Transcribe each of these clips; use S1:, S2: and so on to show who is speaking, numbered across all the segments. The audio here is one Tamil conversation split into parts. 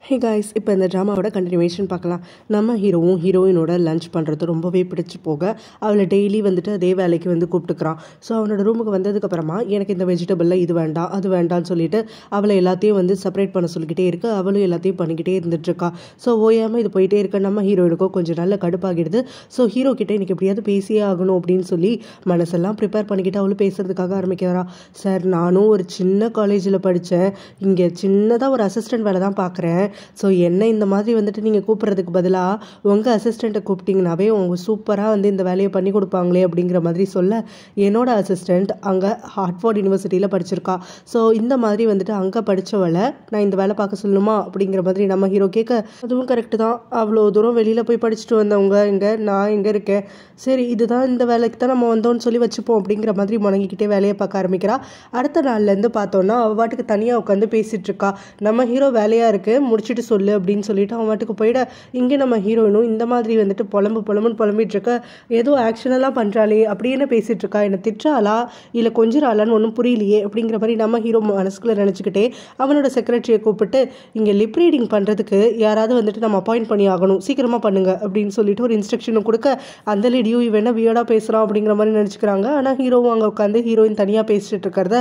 S1: ஹே காய்ஸ், இப்போ இந்த ட்ராமாவோட கண்டினியூவேஷன் பார்க்கலாம். நம்ம ஹீரோவும் ஹீரோயினோட லஞ்ச் பண்ணுறது ரொம்பவே பிடிச்சி போக அவளை டெய்லி வந்துட்டு அதே வேலைக்கு வந்து கூப்பிட்டுக்கிறான். ஸோ அவனோட ரூமுக்கு வந்ததுக்கப்புறமா எனக்கு இந்த வெஜிடபிளில் இது வேண்டாம் அது வேண்டாம்னு சொல்லிட்டு அவளை எல்லாத்தையும் வந்து செப்பரேட் பண்ண சொல்லிக்கிட்டே இருக்கு. அவளும் எல்லாத்தையும் பண்ணிக்கிட்டே இருந்துட்டுருக்கா. ஸோ ஓயாமல் இது போயிட்டே இருக்க நம்ம ஹீரோயினுக்கும் கொஞ்சம் நல்ல கடுப்பாகிடுது. ஸோ ஹீரோ கிட்டே எனக்கு எப்படியாவது பேசியே ஆகணும் அப்படின்னு சொல்லி மனசெல்லாம் ப்ரிப்பேர் பண்ணிக்கிட்டு அவளும் பேசுறதுக்காக ஆரம்பிக்கிறா. சார், நானும் ஒரு சின்ன காலேஜில் படித்தேன், இங்கே சின்னதாக ஒரு அசிஸ்டன்ட் வேலை தான் பார்க்குறேன். ஸோ என்ன இந்த மாதிரி வந்துட்டு நீங்கள் கூப்பிட்றதுக்கு பதிலாக உங்கள் அசிஸ்டண்ட்டை கூப்பிட்டிங்கனாவே அவங்க சூப்பராக வந்து இந்த வேலையை பண்ணி கொடுப்பாங்களே அப்படிங்கிற மாதிரி சொல்ல, என்னோட அசிஸ்டண்ட் அங்கே ஹார்ட்ஃபோர்ட் யூனிவர்சிட்டியில் படிச்சிருக்கா. ஸோ இந்த மாதிரி வந்துட்டு அங்கே படித்தவளை நான் இந்த வேலை பார்க்க சொல்லணுமா அப்படிங்கிற மாதிரி நம்ம ஹீரோ கேட்க, அதுவும் கரெக்டு தான், அவ்வளோ தூரம் வெளியில் போய் படிச்சுட்டு வந்தவங்க இங்கே, நான் இங்கே இருக்கேன், சரி இதுதான் இந்த வேலைக்கு தான் நம்ம வந்தோம்னு சொல்லி வச்சுப்போம் அப்படிங்கிற மாதிரி முணங்கிக்கிட்டே வேலையை பார்க்க ஆரம்பிக்கிறா. அடுத்த நாள்லேருந்து பார்த்தோன்னா அவள் வாட்டுக்கு தனியாக உட்காந்து பேசிகிட்டு இருக்கா. நம்ம ஹீரோ வேலையாக இருக்குது முடிச்சுட்டு சொல்லு அப்படின்னு சொல்லிட்டு அவன் வாட்டுக்கு போயிட, இங்கே நம்ம ஹீரோயினும் இந்த மாதிரி வந்துட்டு புலம்புன்னு புலம்பிட்டு இருக்க, ஏதோ ஆக்ஷனெல்லாம் பண்ணுறாளே அப்படின்னு பேசிகிட்டு இருக்கா. என்னை திட்டுறாளா இல்லை கொஞ்சிறாளான்னு ஒன்றும் புரியலையே அப்படிங்கிற மாதிரி நம்ம ஹீரோ மனசுக்குள்ளே நினச்சிக்கிட்டே அவனோட செக்ரட்டரியை கூப்பிட்டு, இங்கே லிப் ரீடிங் பண்ணுறதுக்கு யாராவது வந்துட்டு நம்ம அப்பாயிண்ட் பண்ணி ஆகணும், சீக்கிரமாக பண்ணுங்க அப்படின்னு சொல்லிட்டு ஒரு இன்ஸ்ட்ரக்ஷனும் கொடுக்க, அந்த லேடியும் இவன் வியர்டாக பேசுகிறான் அப்படிங்கிற மாதிரி நினச்சிக்கிறாங்க. ஆனால் ஹீரோவும் அங்கே உட்காந்து ஹீரோயின் தனியாக பேசிட்டு இருக்கிறத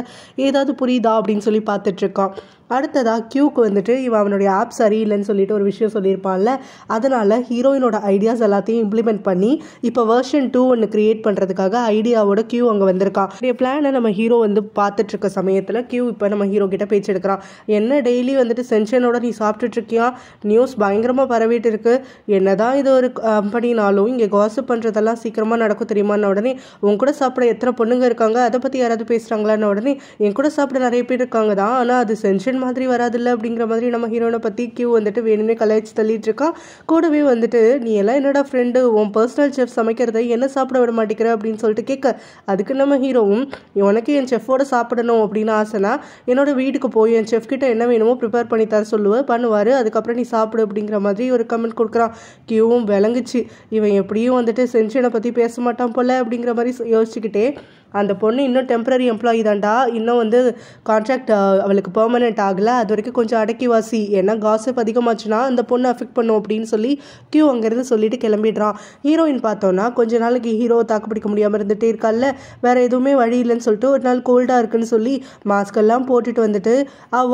S1: ஏதாவது புரியுதா அப்படின்னு சொல்லி பார்த்துட்டு இருக்கான். அடுத்ததாக கியூக்கு வந்துட்டு இவன் அவனுடைய ஆப் சரியில்லைன்னு சொல்லிட்டு ஒரு விஷயம் சொல்லியிருப்பான்ல, அதனால் ஹீரோயினோட ஐடியாஸ் எல்லாத்தையும் இம்ப்ளிமெண்ட் பண்ணி இப்போ வெர்ஷன் 2 ஒன்று கிரியேட் பண்ணுறதுக்காக ஐடியாவோட கியூ அங்கே வந்திருக்கான். இந்த பிளானை நம்ம ஹீரோ வந்து பார்த்துட்டு இருக்க சமயத்தில் கியூ இப்போ நம்ம ஹீரோ கிட்ட பேச்சு எடுக்கிறான். என்ன டெய்லி வந்துட்டு சென்ஷனோட நீ சாப்பிட்டுட்டு இருக்கியா, நியூஸ் பயங்கரமாக பரவிட்டு இருக்கு, என்னதான் இது ஒரு கம்பெனினாலும் இங்கே காசிப் பண்ணுறதெல்லாம் சீக்கிரமாக நடக்கும் தெரியுமான்னு உடனே, உன் கூட சாப்பிட எத்தனை பொண்ணுங்க இருக்காங்க, அதை பற்றி யாராவது பேசுகிறாங்களான்னு உடனே, என் கூட சாப்பிட நிறைய பேர் இருக்காங்க தான், ஆனால் அது சென்ஷன் மாதிரி வராதில்ல அப்படிங்கிற மாதிரி நம்ம ஹீரோனை பற்றி கியூ வந்துட்டு வேணும்னே கலாய்ச்சி தள்ளிட்டு இருக்கான். கூடவே வந்துட்டு, நீ எல்லாம் என்னோட ஃப்ரெண்டு, உன் பர்சனல் செஃப் சமைக்கிறதை என்ன சாப்பிட விட மாட்டேங்கிற அப்படின்னு சொல்லிட்டு கேட்க, அதுக்கு நம்ம ஹீரோவும், உனக்கு என் செஃப்போட சாப்பிடணும் அப்படின்னு ஆசைனா என்னோட வீட்டுக்கு போய் என் செஃப் கிட்ட என்ன வேணுமோ ப்ரிப்பேர் பண்ணி தர பண்ணுவார், அதுக்கப்புறம் நீ சாப்பிடு அப்படிங்கிற மாதிரி ஒரு கமெண்ட் கொடுக்குறான். கியூவும் விளங்குச்சு, இவன் எப்படியும் வந்துட்டு சென்ஷனை பற்றி பேச மாட்டான் போல அப்படிங்கிற மாதிரி யோசிச்சுக்கிட்டே, அந்த பொண்ணு இன்னும் டெம்பரரி எம்ப்ளாயி தான்டா, இன்னும் வந்து கான்ட்ராக்ட் அவளுக்கு பெர்மனெண்ட் ஆகலை, அது வரைக்கும் கொஞ்சம் அடக்கிவாசி, ஏன்னா காசிப் அதிகமாச்சுன்னா அந்த பொண்ணு அஃபெக்ட் பண்ணும் அப்படின்னு சொல்லி கியூ அங்கேருந்து சொல்லிட்டு கிளம்பிடுறான். ஹீரோயின் பார்த்தோன்னா கொஞ்ச நாளைக்கு ஹீரோவை தாக்கு பிடிக்க முடியாமல் இருந்துகிட்டே இருக்கால, வேறு எதுவுமே வழி இல்லைன்னு சொல்லிட்டு ஒரு நாள் கோல்டாக இருக்குன்னு சொல்லி மாஸ்கெல்லாம் போட்டுட்டு வந்துட்டு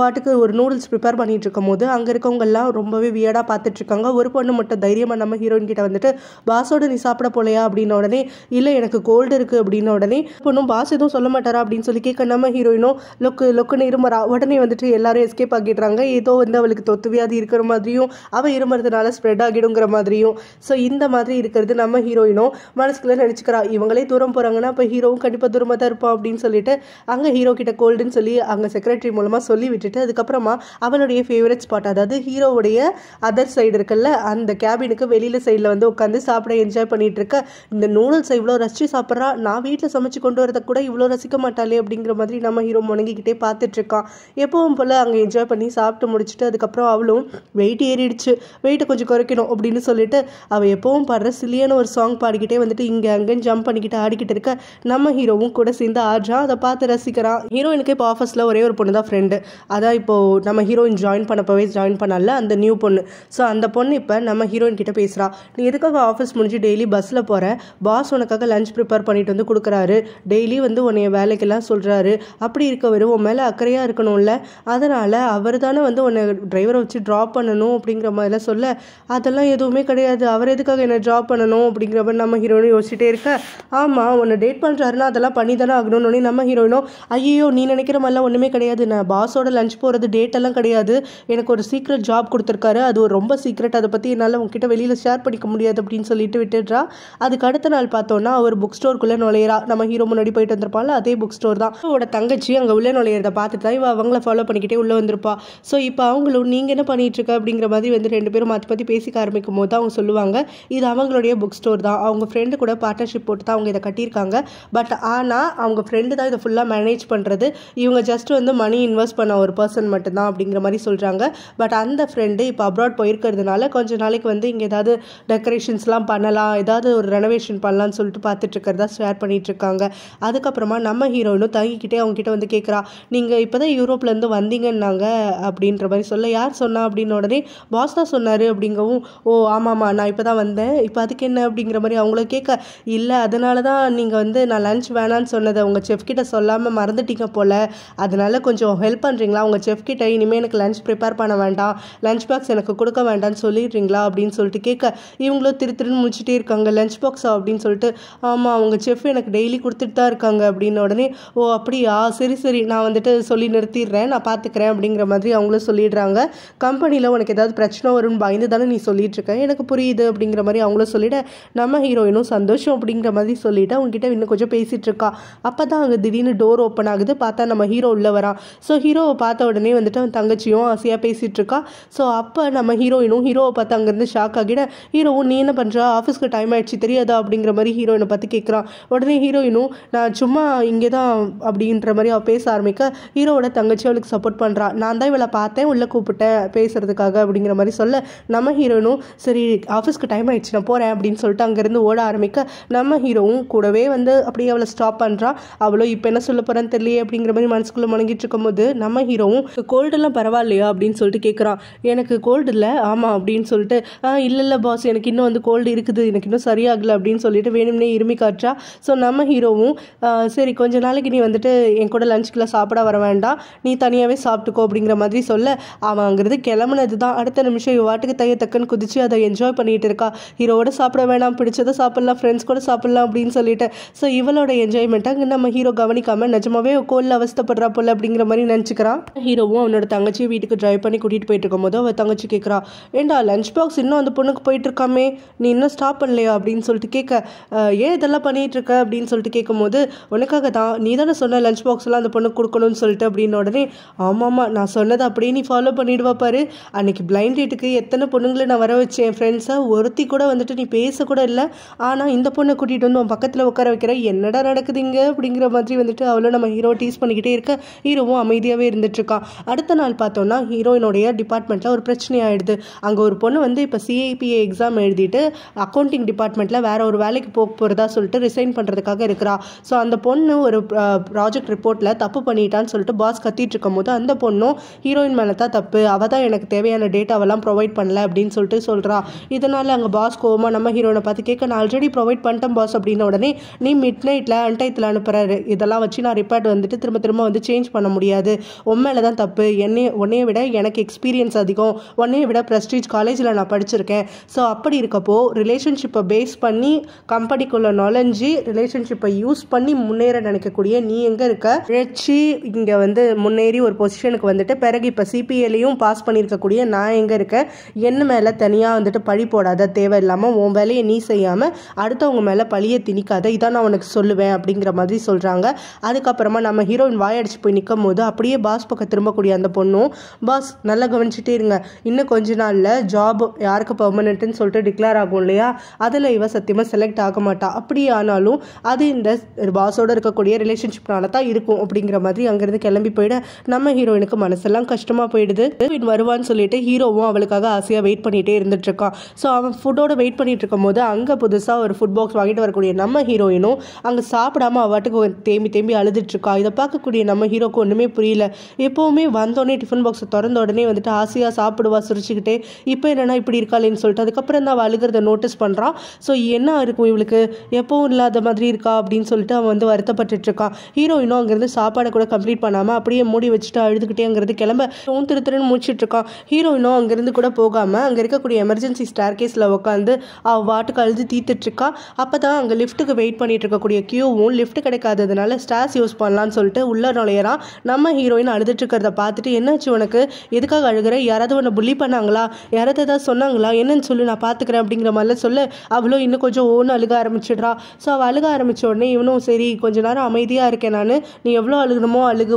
S1: வாட்டுக்கு ஒரு நூடுல்ஸ் ப்ரிப்பேர் பண்ணிட்டு இருக்கும் போது அங்கே இருக்கவங்கெல்லாம் ரொம்பவே வியர்டாக பார்த்துட்டு இருக்காங்க. ஒரு பொண்ணு மட்டும் தைரியமாக நம்ம ஹீரோயின் கிட்ட வந்துட்டு, பாஸோட நீ சாப்பிட போலையா அப்படின்ன உடனே, இல்லை எனக்கு கோல்டு இருக்குது அப்படின்ன உடனே, பொண்ணும் பாஸ் எதுவும் சொல்ல மாட்டாரா அப்படின்னு சொல்லி கேட்க, நம்ம ஹீரோயினும் லொக்குன்னு இருமரா. உடனே வந்துட்டு எல்லாரும் எஸ்கேப் ஆகிடுறாங்க. ஏதோ வந்து அவளுக்கு தொத்து வியாதி இருக்கிற மாதிரியும் அவள் இருமறதுனால ஸ்ப்ரெட் ஆகிடுங்கிற மாதிரியும். ஸோ இந்த மாதிரி இருக்கிறது நம்ம ஹீரோயினும் மனசுக்குள்ளே நினச்சிக்கிறா. இவங்களே தூரம் போகிறாங்கன்னா அப்போ ஹீரோவும் கண்டிப்பாக தூரமாக தான் இருப்பான் அப்படின்னு சொல்லிட்டு அங்கே ஹீரோ கிட்ட கோல்டுன்னு சொல்லி அங்கே செக்ரட்டரி மூலமாக சொல்லி விட்டுட்டு, அதுக்கப்புறமா அவளுடைய ஃபேவரட் ஸ்பாட், அதாவது ஹீரோவுடைய அதர் சைடு இருக்குல்ல, அந்த கேபினுக்கு வெளியில் சைடில் வந்து உட்காந்து சாப்பிட என்ஜாய் பண்ணிட்டு இருக்க, இந்த நூடுல்ஸை இவ்வளோ ரசிச்சு சாப்பிட்றா, நான் வீட்டில் சமைச்சு கொண்டு வரதை கூட இவ்வளோ ரசிக்க மாட்டாளே அப்படிங்கிற மாதிரி நம்ம ஹீரோ முணங்கிக்கிட்டே பார்த்துட்டு இருக்கான். எப்பவும் போல் அங்கே என்ஜாய் பண்ணி சாப்பிட்டு முடிச்சுட்டு அதுக்கப்புறம் அவளும் வெயிட் ஏறிடுச்சு, வெயிட்டை கொஞ்சம் குறைக்கணும் அப்படின்னு சொல்லிட்டு அவள் எப்பவும் பாடுற சில்லியான ஒரு சாங் பாடிக்கிட்டே வந்துட்டு இங்கே அங்கேன்னு ஜம்ப் பண்ணிக்கிட்டு ஆடிக்கிட்டு இருக்க, நம்ம ஹீரோவும் கூட சேர்ந்து ஆடுறான். அதை பார்த்து ரசிக்கிறான். ஹீரோயினுக்கு இப்போ ஆஃபீஸில் ஒரே ஒரு பொண்ணு தான் ஃப்ரெண்டு, அதான் இப்போது நம்ம ஹீரோயின் ஜாயின் பண்ணப்பவே ஜாயின் பண்ணல அந்த நியூ பொண்ணு. ஸோ அந்த பொண்ணு இப்போ நம்ம ஹீரோயின் கிட்ட பேசுகிறா, நீ எதுக்காக ஆஃபீஸ் முடிஞ்சு டெய்லி பஸ்ஸில் போகிற, பாஸ் உனக்காக லஞ்ச் ப்ரிப்பேர் பண்ணிட்டு வந்து கொடுக்குறாரு, டெய்லி வந்து உன்னைய வேலைக்கெல்லாம் சொல்கிறாரு, அப்படி இருக்கவர் உன் மேலே அக்கறையாக இருக்கணும்ல, அதனால் அவர் தானே வந்து உன்னை டிரைவரை வச்சு ட்ராப் பண்ணணும் அப்படிங்கிற மாதிரிலாம் சொல்ல, அதெல்லாம் எதுவுமே கிடையாது, அவர் எதுக்காக என்னை ட்ராப் பண்ணணும் அப்படிங்கிற மாதிரி நம்ம ஹீரோயினும் யோசிச்சுட்டே இருக்க, ஆமாம் உன்னை டேட் பண்ணுறாருன்னா அதெல்லாம் பண்ணி தானே ஆகணும்னு நம்ம ஹீரோயினும், ஐயோ நீ நினைக்கிற மாதிரிலாம் ஒன்றுமே கிடையாது, நான் பாஸோட லஞ்ச் போகிறது டேட்டெல்லாம் கிடையாது, எனக்கு ஒரு சீக்ரெட் ஜாப் கொடுத்துருக்காரு, அது ஒரு ரொம்ப சீக்ரெட், அதை பற்றி என்னால் உங்ககிட்ட வெளியில் ஷேர் பண்ணிக்க முடியாது அப்படின்னு சொல்லிட்டு விட்டுடுறா. அதுக்கு அடுத்த நாள் பார்த்தோன்னா ஒரு புக் ஸ்டோருக்குள்ளே நுழையிறா. நம்ம ஹீரோ முன்னாடி போயிட்டு வந்திருப்பாள் அதே புக் ஸ்டோர் தான். அவளோட தங்கச்சி அங்கே உள்ளே நுழையிறதை பார்த்துட்டு தான் இவள் அவங்கள ஃபாலோ பண்ணிக்கிட்டே உள்ளே வந்திருப்பா. ஸோ இப்போ அவங்களும் நீங்கள் என்ன பண்ணிட்டு இருக்க அப்படிங்கிற மாதிரி வந்து ரெண்டு பேரும் மாற்றி பேசிக்க ஆரம்பிக்கும் போது அவங்க சொல்லுவாங்க, இது அவங்களுடைய புக் ஸ்டோர் தான், அவங்க ஃப்ரெண்டு கூட பார்ட்னர்ஷிப் போட்டு தான் அவங்க இதை கட்டியிருக்காங்க, பட் ஆனால் அவங்க ஃப்ரெண்டு தான் இதை ஃபுல்லாக மேனேஜ் பண்ணுறது, இவங்க ஜஸ்ட் வந்து மணி இன்வெஸ்ட் பண்ண ஒரு பர்சன் மட்டும்தான் அப்படிங்கிற மாதிரி சொல்கிறாங்க. பட் அந்த ஃப்ரெண்டு இப்போ அப்ராட் போயிருக்கிறதுனால கொஞ்ச நாளைக்கு வந்து இங்கே ஏதாவது டெக்கரேஷன்ஸ்லாம் பண்ணலாம், ஏதாவது ஒரு ரெனோவேஷன் பண்ணலான்னு சொல்லிட்டு பார்த்துட்டு இருக்கிறதா ஷேர் பண்ணிட்டு இருக்காங்க. அதுக்கப்புறமா நம்ம ஹீரோயினும் தங்கிக்கிட்டே அவங்ககிட்ட வந்து கேட்குறா, நீங்கள் இப்போ தான் யூரோப்லேருந்து வந்தீங்கன்னாங்க அப்படின்ற மாதிரி சொல்ல, யார் சொன்னா அப்படின்னு உடனே பாஸ் தான் சொன்னார் அப்படிங்கவும், ஓ ஆமாம்மா நான் இப்போ தான் வந்தேன், இப்போ அதுக்கு என்ன அப்படிங்கிற மாதிரி அவங்கள கேட்க, இல்லை அதனால தான் நீங்கள் வந்து நான் லஞ்ச் வேணான்னு சொன்னதை உங்கள் செஃப் கிட்ட சொல்லாமல் மறந்துட்டீங்க போல், அதனால கொஞ்சம் ஹெல்ப் பண்ணுறீங்களா, உங்கள் செஃப் கிட்ட இனிமேல் எனக்கு லஞ்ச் ப்ரிப்பேர் பண்ண வேண்டாம், லஞ்ச் பாக்ஸ் எனக்கு கொடுக்க வேண்டாம்னு சொல்லிடுறீங்களா அப்படின்னு சொல்லிட்டு கேட்க, இவங்களும் திருன்னு முடிச்சுட்டே இருக்காங்க. லஞ்ச் பாக்ஸா அப்படின்னு சொல்லிட்டு, ஆமாம் அவங்க செஃப் எனக்கு டெய்லி கொடுத்துட்டு தான் இருக்காங்க அப்படின்னு உடனே, ஓ அப்படியா சரி சரி நான் வந்துட்டு சொல்லி நிறுத்திடுறேன், நான் பார்த்துக்கிறேன் அப்படிங்கிற மாதிரி அவங்களும் சொல்லிடுறாங்க. கம்பெனியில் உனக்கு ஏதாவது பிரச்சனை வரும்னு பயந்து தானே நீ சொல்லிட்டு இருக்க, எனக்கு புரியுது அப்படிங்கிற மாதிரி அவங்களும் சொல்லிட, நம்ம ஹீரோயினும் சந்தோஷம் அப்படிங்கிற மாதிரி சொல்லிட்டு அவங்ககிட்ட இன்னும் கொஞ்சம் பேசிகிட்டு இருக்கா. அப்போ தான் அங்கே திடீர்னு டோர் ஓப்பன் ஆகுது. பார்த்தா நம்ம ஹீரோ உள்ளே வரான். ஸோ ஹீரோவை பார்த்த உடனே வந்துட்டு அவன் தங்கச்சியும் ஆசையாக பேசிகிட்டு இருக்கா. ஸோ அப்போ நம்ம ஹீரோயினும் ஹீரோவை பார்த்து அங்கேருந்து ஷாக் ஆகிட, ஹீரோவும் நீ என்ன பண்ணுறா, ஆஃபீஸ்க்கு டைம் ஆகிடுச்சு தெரியாதா அப்படிங்கிற மாதிரி ஹீரோயினை பார்த்து கேட்குறான். உடனே ஹீரோயினும் நான் சும்மா இங்கே தான் அப்படின்ற மாதிரி அவள் பேச ஆரம்பிக்க, ஹீரோவோட தங்கச்சி அவளுக்கு சப்போர்ட் பண்ணுறா, நான் தான் இவளை பார்த்தேன் உள்ளே கூப்பிட்டேன் பேசுறதுக்காக அப்படிங்கிற மாதிரி சொல்ல, நம்ம ஹீரோயினும் சரி ஆஃபீஸ்க்கு டைம் ஆகிடுச்சு நான் போகிறேன் அப்படின்னு சொல்லிட்டு அங்கேருந்து ஓட ஆரம்பிக்க, நம்ம ஹீரோவும் கூடவே வந்து அப்படியே அவளை ஸ்டாப் பண்ணுறான். அவளோ இப்போ என்ன சொல்ல போகிறான்னு தெரியலையே அப்படிங்கிற மாதிரி மனசுக்குள்ளே முணங்கிட்டு இருக்கும்போது நம்ம ஹீரோவும் கோல்டெல்லாம் பரவாயில்லையா அப்படின்னு சொல்லிட்டு கேட்குறான். எனக்கு கோல்டு இல்லை ஆமாம் அப்படின்னு சொல்லிட்டு, இல்லை பாஸ் எனக்கு இன்னும் வந்து கோல்டு இருக்குது, எனக்கு இன்னும் சரியாகலை அப்படின்னு சொல்லிட்டு வேணும்னே இருமி காட்டுறா. ஸோ நம்ம ஹீரோவும் சரி கொஞ்ச நாளைக்கு நீ வந்துட்டு என் கூட லஞ்சுக்கெலாம் சாப்பிட வர வேண்டாம், நீ தனியாகவே சாப்பிட்டுக்கோ அப்படிங்கிற மாதிரி சொல்ல, அவன் அங்கிறது கிளம்புனது தான் அடுத்த நிமிஷம் வாட்டுக்கு தக்குன்னு குதிச்சு அதை என்ஜாய் பண்ணிட்டு இருக்கா. ஹீரோவோட சாப்பிட வேணாம், பிடிச்சதை சாப்பிட்லாம், ஃப்ரெண்ட்ஸ் கூட சாப்பிட்லாம் அப்படின்னு சொல்லிட்டு. ஸோ இவளோட என்ஜாய்மெண்ட்டாக அங்கே நம்ம ஹீரோ கவனிக்காமல் நிஜமாவே கோல்ல அவஸ்தப்படுறா போல அப்படிங்கிற மாதிரி நினச்சிக்கிறான். ஹீரோவும் அவனோட தங்கச்சியை வீட்டுக்கு டிரைவ் பண்ணி கூட்டிகிட்டு போயிட்டு இருக்கும்போது அவள் தங்கச்சி கேட்குறா, ஏண்டா லஞ்ச் பாக்ஸ் இன்னும் அந்த பொண்ணுக்கு போயிட்டு இருக்காமே, நீ இன்னும் ஸ்டாப் பண்ணலையா அப்படின்னு சொல்லிட்டு கேட்க, ஏன் இதெல்லாம் பண்ணிட்டு இருக்க அப்படின்னு சொல்லிட்டு கேட்கும்போது, உனக்காக தான் நீ தானே சொன்ன லஞ்ச் பாக்ஸ்லாம் அந்த பொண்ணுக்கு கொடுக்கணும்னு சொல்லிட்டு அப்படின்னு உடனே, ஆமாம்மா நான் சொன்னதை அப்படியே நீ ஃபாலோ பண்ணிடுவா பாரு, அன்னைக்கு பிளைண்ட் டேட்டுக்கு எத்தனை பொண்ணுங்களை நான் வர வச்சேன் என் ஃப்ரெண்ட்ஸை, ஒருத்தி கூட வந்துட்டு நீ பேசக்கூட இல்லை, ஆனால் இந்த பொண்ணை கூட்டிகிட்டு வந்து உன் பக்கத்தில் உட்கார வைக்கிற, என்னடா நடக்குதுங்க அப்படிங்கிற மாதிரி வந்துட்டு அவளை நம்ம ஹீரோ டீஸ் பண்ணிக்கிட்டே இருக்க, ஹீரோவும் அமைதியாகவே இருந்துட்டுருக்கான். அடுத்த நாள் பார்த்தோன்னா ஹீரோயினுடைய டிபார்ட்மெண்ட்டில் ஒரு பிரச்சனை ஆகிடுது. அங்கே ஒரு பொண்ணு வந்து இப்போ CIPA எக்ஸாம் எழுதிட்டு அக்கௌண்டிங் டிபார்ட்மெண்ட்டில் வேற ஒரு வேலைக்கு போகிறதா சொல்லிட்டு ரிசைன் பண்ணுறதுக்காக இருக்கிறா. ஸோ அந்த பொண்ணு ஒரு ப்ராஜெக்ட் ரிப்போர்ட்டில் தப்பு பண்ணிட்டான்னு சொல்லிட்டு பாஸ் கத்திட்டு இருக்கும் போது அந்த பொண்ணும் ஹீரோயின் மேலே தான் தப்பு, அவள் தான் எனக்கு தேவையான டேட்டாவெல்லாம் ப்ரொவைட் பண்ணல அப்படின்னு சொல்லிட்டு சொல்கிறா. இதனால் அங்கே பாஸ் கோவமாக நம்ம ஹீரோயினை பார்த்து கேட்க, நான் ஆல்ரெடி ப்ரொவைட் பண்ணிட்டேன் பாஸ் அப்படின்ன உடனே, நீ மிட் நைட்டில் அன்டைத்தில் அனுப்புகிறாரு, இதெல்லாம் வச்சு நான் ரிப்போர்ட் வந்துட்டு திரும்ப வந்து சேஞ்ச் பண்ண முடியாது, உன் மேலே தான் தப்பு, உன்னைய விட எனக்கு எக்ஸ்பீரியன்ஸ் அதிகம், உன்னைய விட ப்ரெஸ்டீஜ் காலேஜில் நான் படிச்சிருக்கேன். ஸோ அப்படி இருக்கப்போ ரிலேஷன்ஷிப்பை பேஸ் பண்ணி கம்பெனிக்குள்ளே நுழைஞ்சி ரிலேஷன்ஷிப்பை யூஸ் பண்ணி முன்னேற நினைக்கக்கூடிய நீ எங்கே இருக்க, உழைச்சி இங்கே வந்து முன்னேறி ஒரு பொசிஷனுக்கு வந்துட்டு பிறகு இப்போ CPAலையும் பாஸ் பண்ணியிருக்கக்கூடிய நான் எங்கே இருக்கேன், என்ன மேலே தனியாக வந்துட்டு பழி போடாத, தேவையில்லாமல் உன் வேலையை நீ செய்யாமல் அடுத்தவங்க மேலே பழியை திணிக்காத, இதான் நான் உனக்கு சொல்லுவேன் அப்படிங்கிற மாதிரி சொல்கிறாங்க. அதுக்கப்புறமா நம்ம ஹீரோயின் வாயடிச்சு போய் நிற்கும் போது அப்படியே பாஸ் பக்கம் திரும்பக்கூடிய அந்த பொண்ணும், பாஸ் நல்லா கவனிச்சுட்டே இருங்க, இன்னும் கொஞ்ச நாளில் ஜாப் யாருக்கு பெர்மனெண்ட்டுன்னு சொல்லிட்டு டிக்ளேர் ஆகும் இல்லையா, அதில் இவ சத்தியமாக செலக்ட் ஆக மாட்டா, அப்படி ஆனாலும் அது இந்த பாஸோடு இருக்கக்கூடிய ரிலேஷன்ஷிப்னால தான் இருக்கும் அப்படிங்கிற மாதிரி அங்கேருந்து கிளம்பி போயிட நம்ம ஹீரோயினுக்கு மனசெல்லாம் கஷ்டமாக போயிடுது. ஹீரோயின் வருவான்னு சொல்லிட்டு ஹீரோவும் அவளுக்காக ஆசையாக வெயிட் பண்ணிகிட்டே இருந்துட்டு இருக்கான். ஸோ அவன் ஃபுட்டோட வெயிட் பண்ணிட்டு இருக்கும் போது அங்கே புதுசாக ஒரு ஃபுட் பாக்ஸ் வாங்கிட்டு வரக்கூடிய நம்ம ஹீரோயினும் அங்கே சாப்பிடாம அவட்டுக்கு தேம்பி அழுதுட்டு இருக்கா. இதை பார்க்கக்கூடிய நம்ம ஹீரோக்கு ஒன்றுமே புரியல. எப்போவுமே வந்தோடனே டிஃபன் பாக்ஸை திறந்த உடனே வந்துட்டு ஆசையாக சாப்பிடுவா சிரிச்சுக்கிட்டே, இப்போ என்னன்னா இப்படி இருக்காளேன்னு சொல்லிட்டு அதுக்கப்புறம் தான் அவள் அழுகிறத நோட்டீஸ் பண்ணுறான். ஸோ என்ன இருக்கும் இவளுக்கு எப்பவும் இல்லாத மாதிரி இருக்கா அப்படின்னு சொல்லிட்டு அவன் வந்து வருத்தப்பட்டு இருக்கான். ஹீரோயினும் அங்கேருந்து சாப்பாடை கூட கம்ப்ளீட் பண்ணாமல் அப்படியே மூடி வச்சுட்டு அழுதுகிட்டே அங்கேருந்து கிளம்ப திருன்னு முடிச்சுட்டு இருக்கான். ஹீரோயினும் அங்கேருந்து கூட போகாமல் அங்கே இருக்கக்கூடிய எமர்ஜென்சி ஸ்டேர் கேஸில் உட்காந்து அவள் வாட்டுக்கு அழுது தீத்துட்டு இருக்கா. அப்போ தான் அங்கே லிஃப்ட்டுக்கு வெயிட் பண்ணிட்டு இருக்கக்கூடிய கியூவும் லிஃப்ட் கிடைக்காததுனால ஸ்டார்ஸ் யூஸ் பண்ணலான்னு சொல்லிட்டு உள்ள நுழையிறான். நம்ம ஹீரோயின் அழுதுட்டு இருக்கிறத பார்த்துட்டு, என்னாச்சு உனக்கு, எதுக்காக அழுகிற, யாராவது உன்னை புள்ளி பண்ணாங்களா, யாராவது ஏதாவது சொன்னாங்களா, என்னன்னு சொல்லி நான் பார்த்துக்கிறேன் அப்படிங்கிற மாதிரிலாம் சொல்ல அவளோ இன்னும் கொஞ்சம் ஓன்னு அழுக ஆரம்பிச்சிடுறா. ஸோ அவள் அழுக ஆரம்பித்த உடனே இவனும் சரி கொஞ்ச நேரம் அமைதியாக இருக்கேன் நான், நீ எவ்வளோ அழுகணுமோ அழுகு,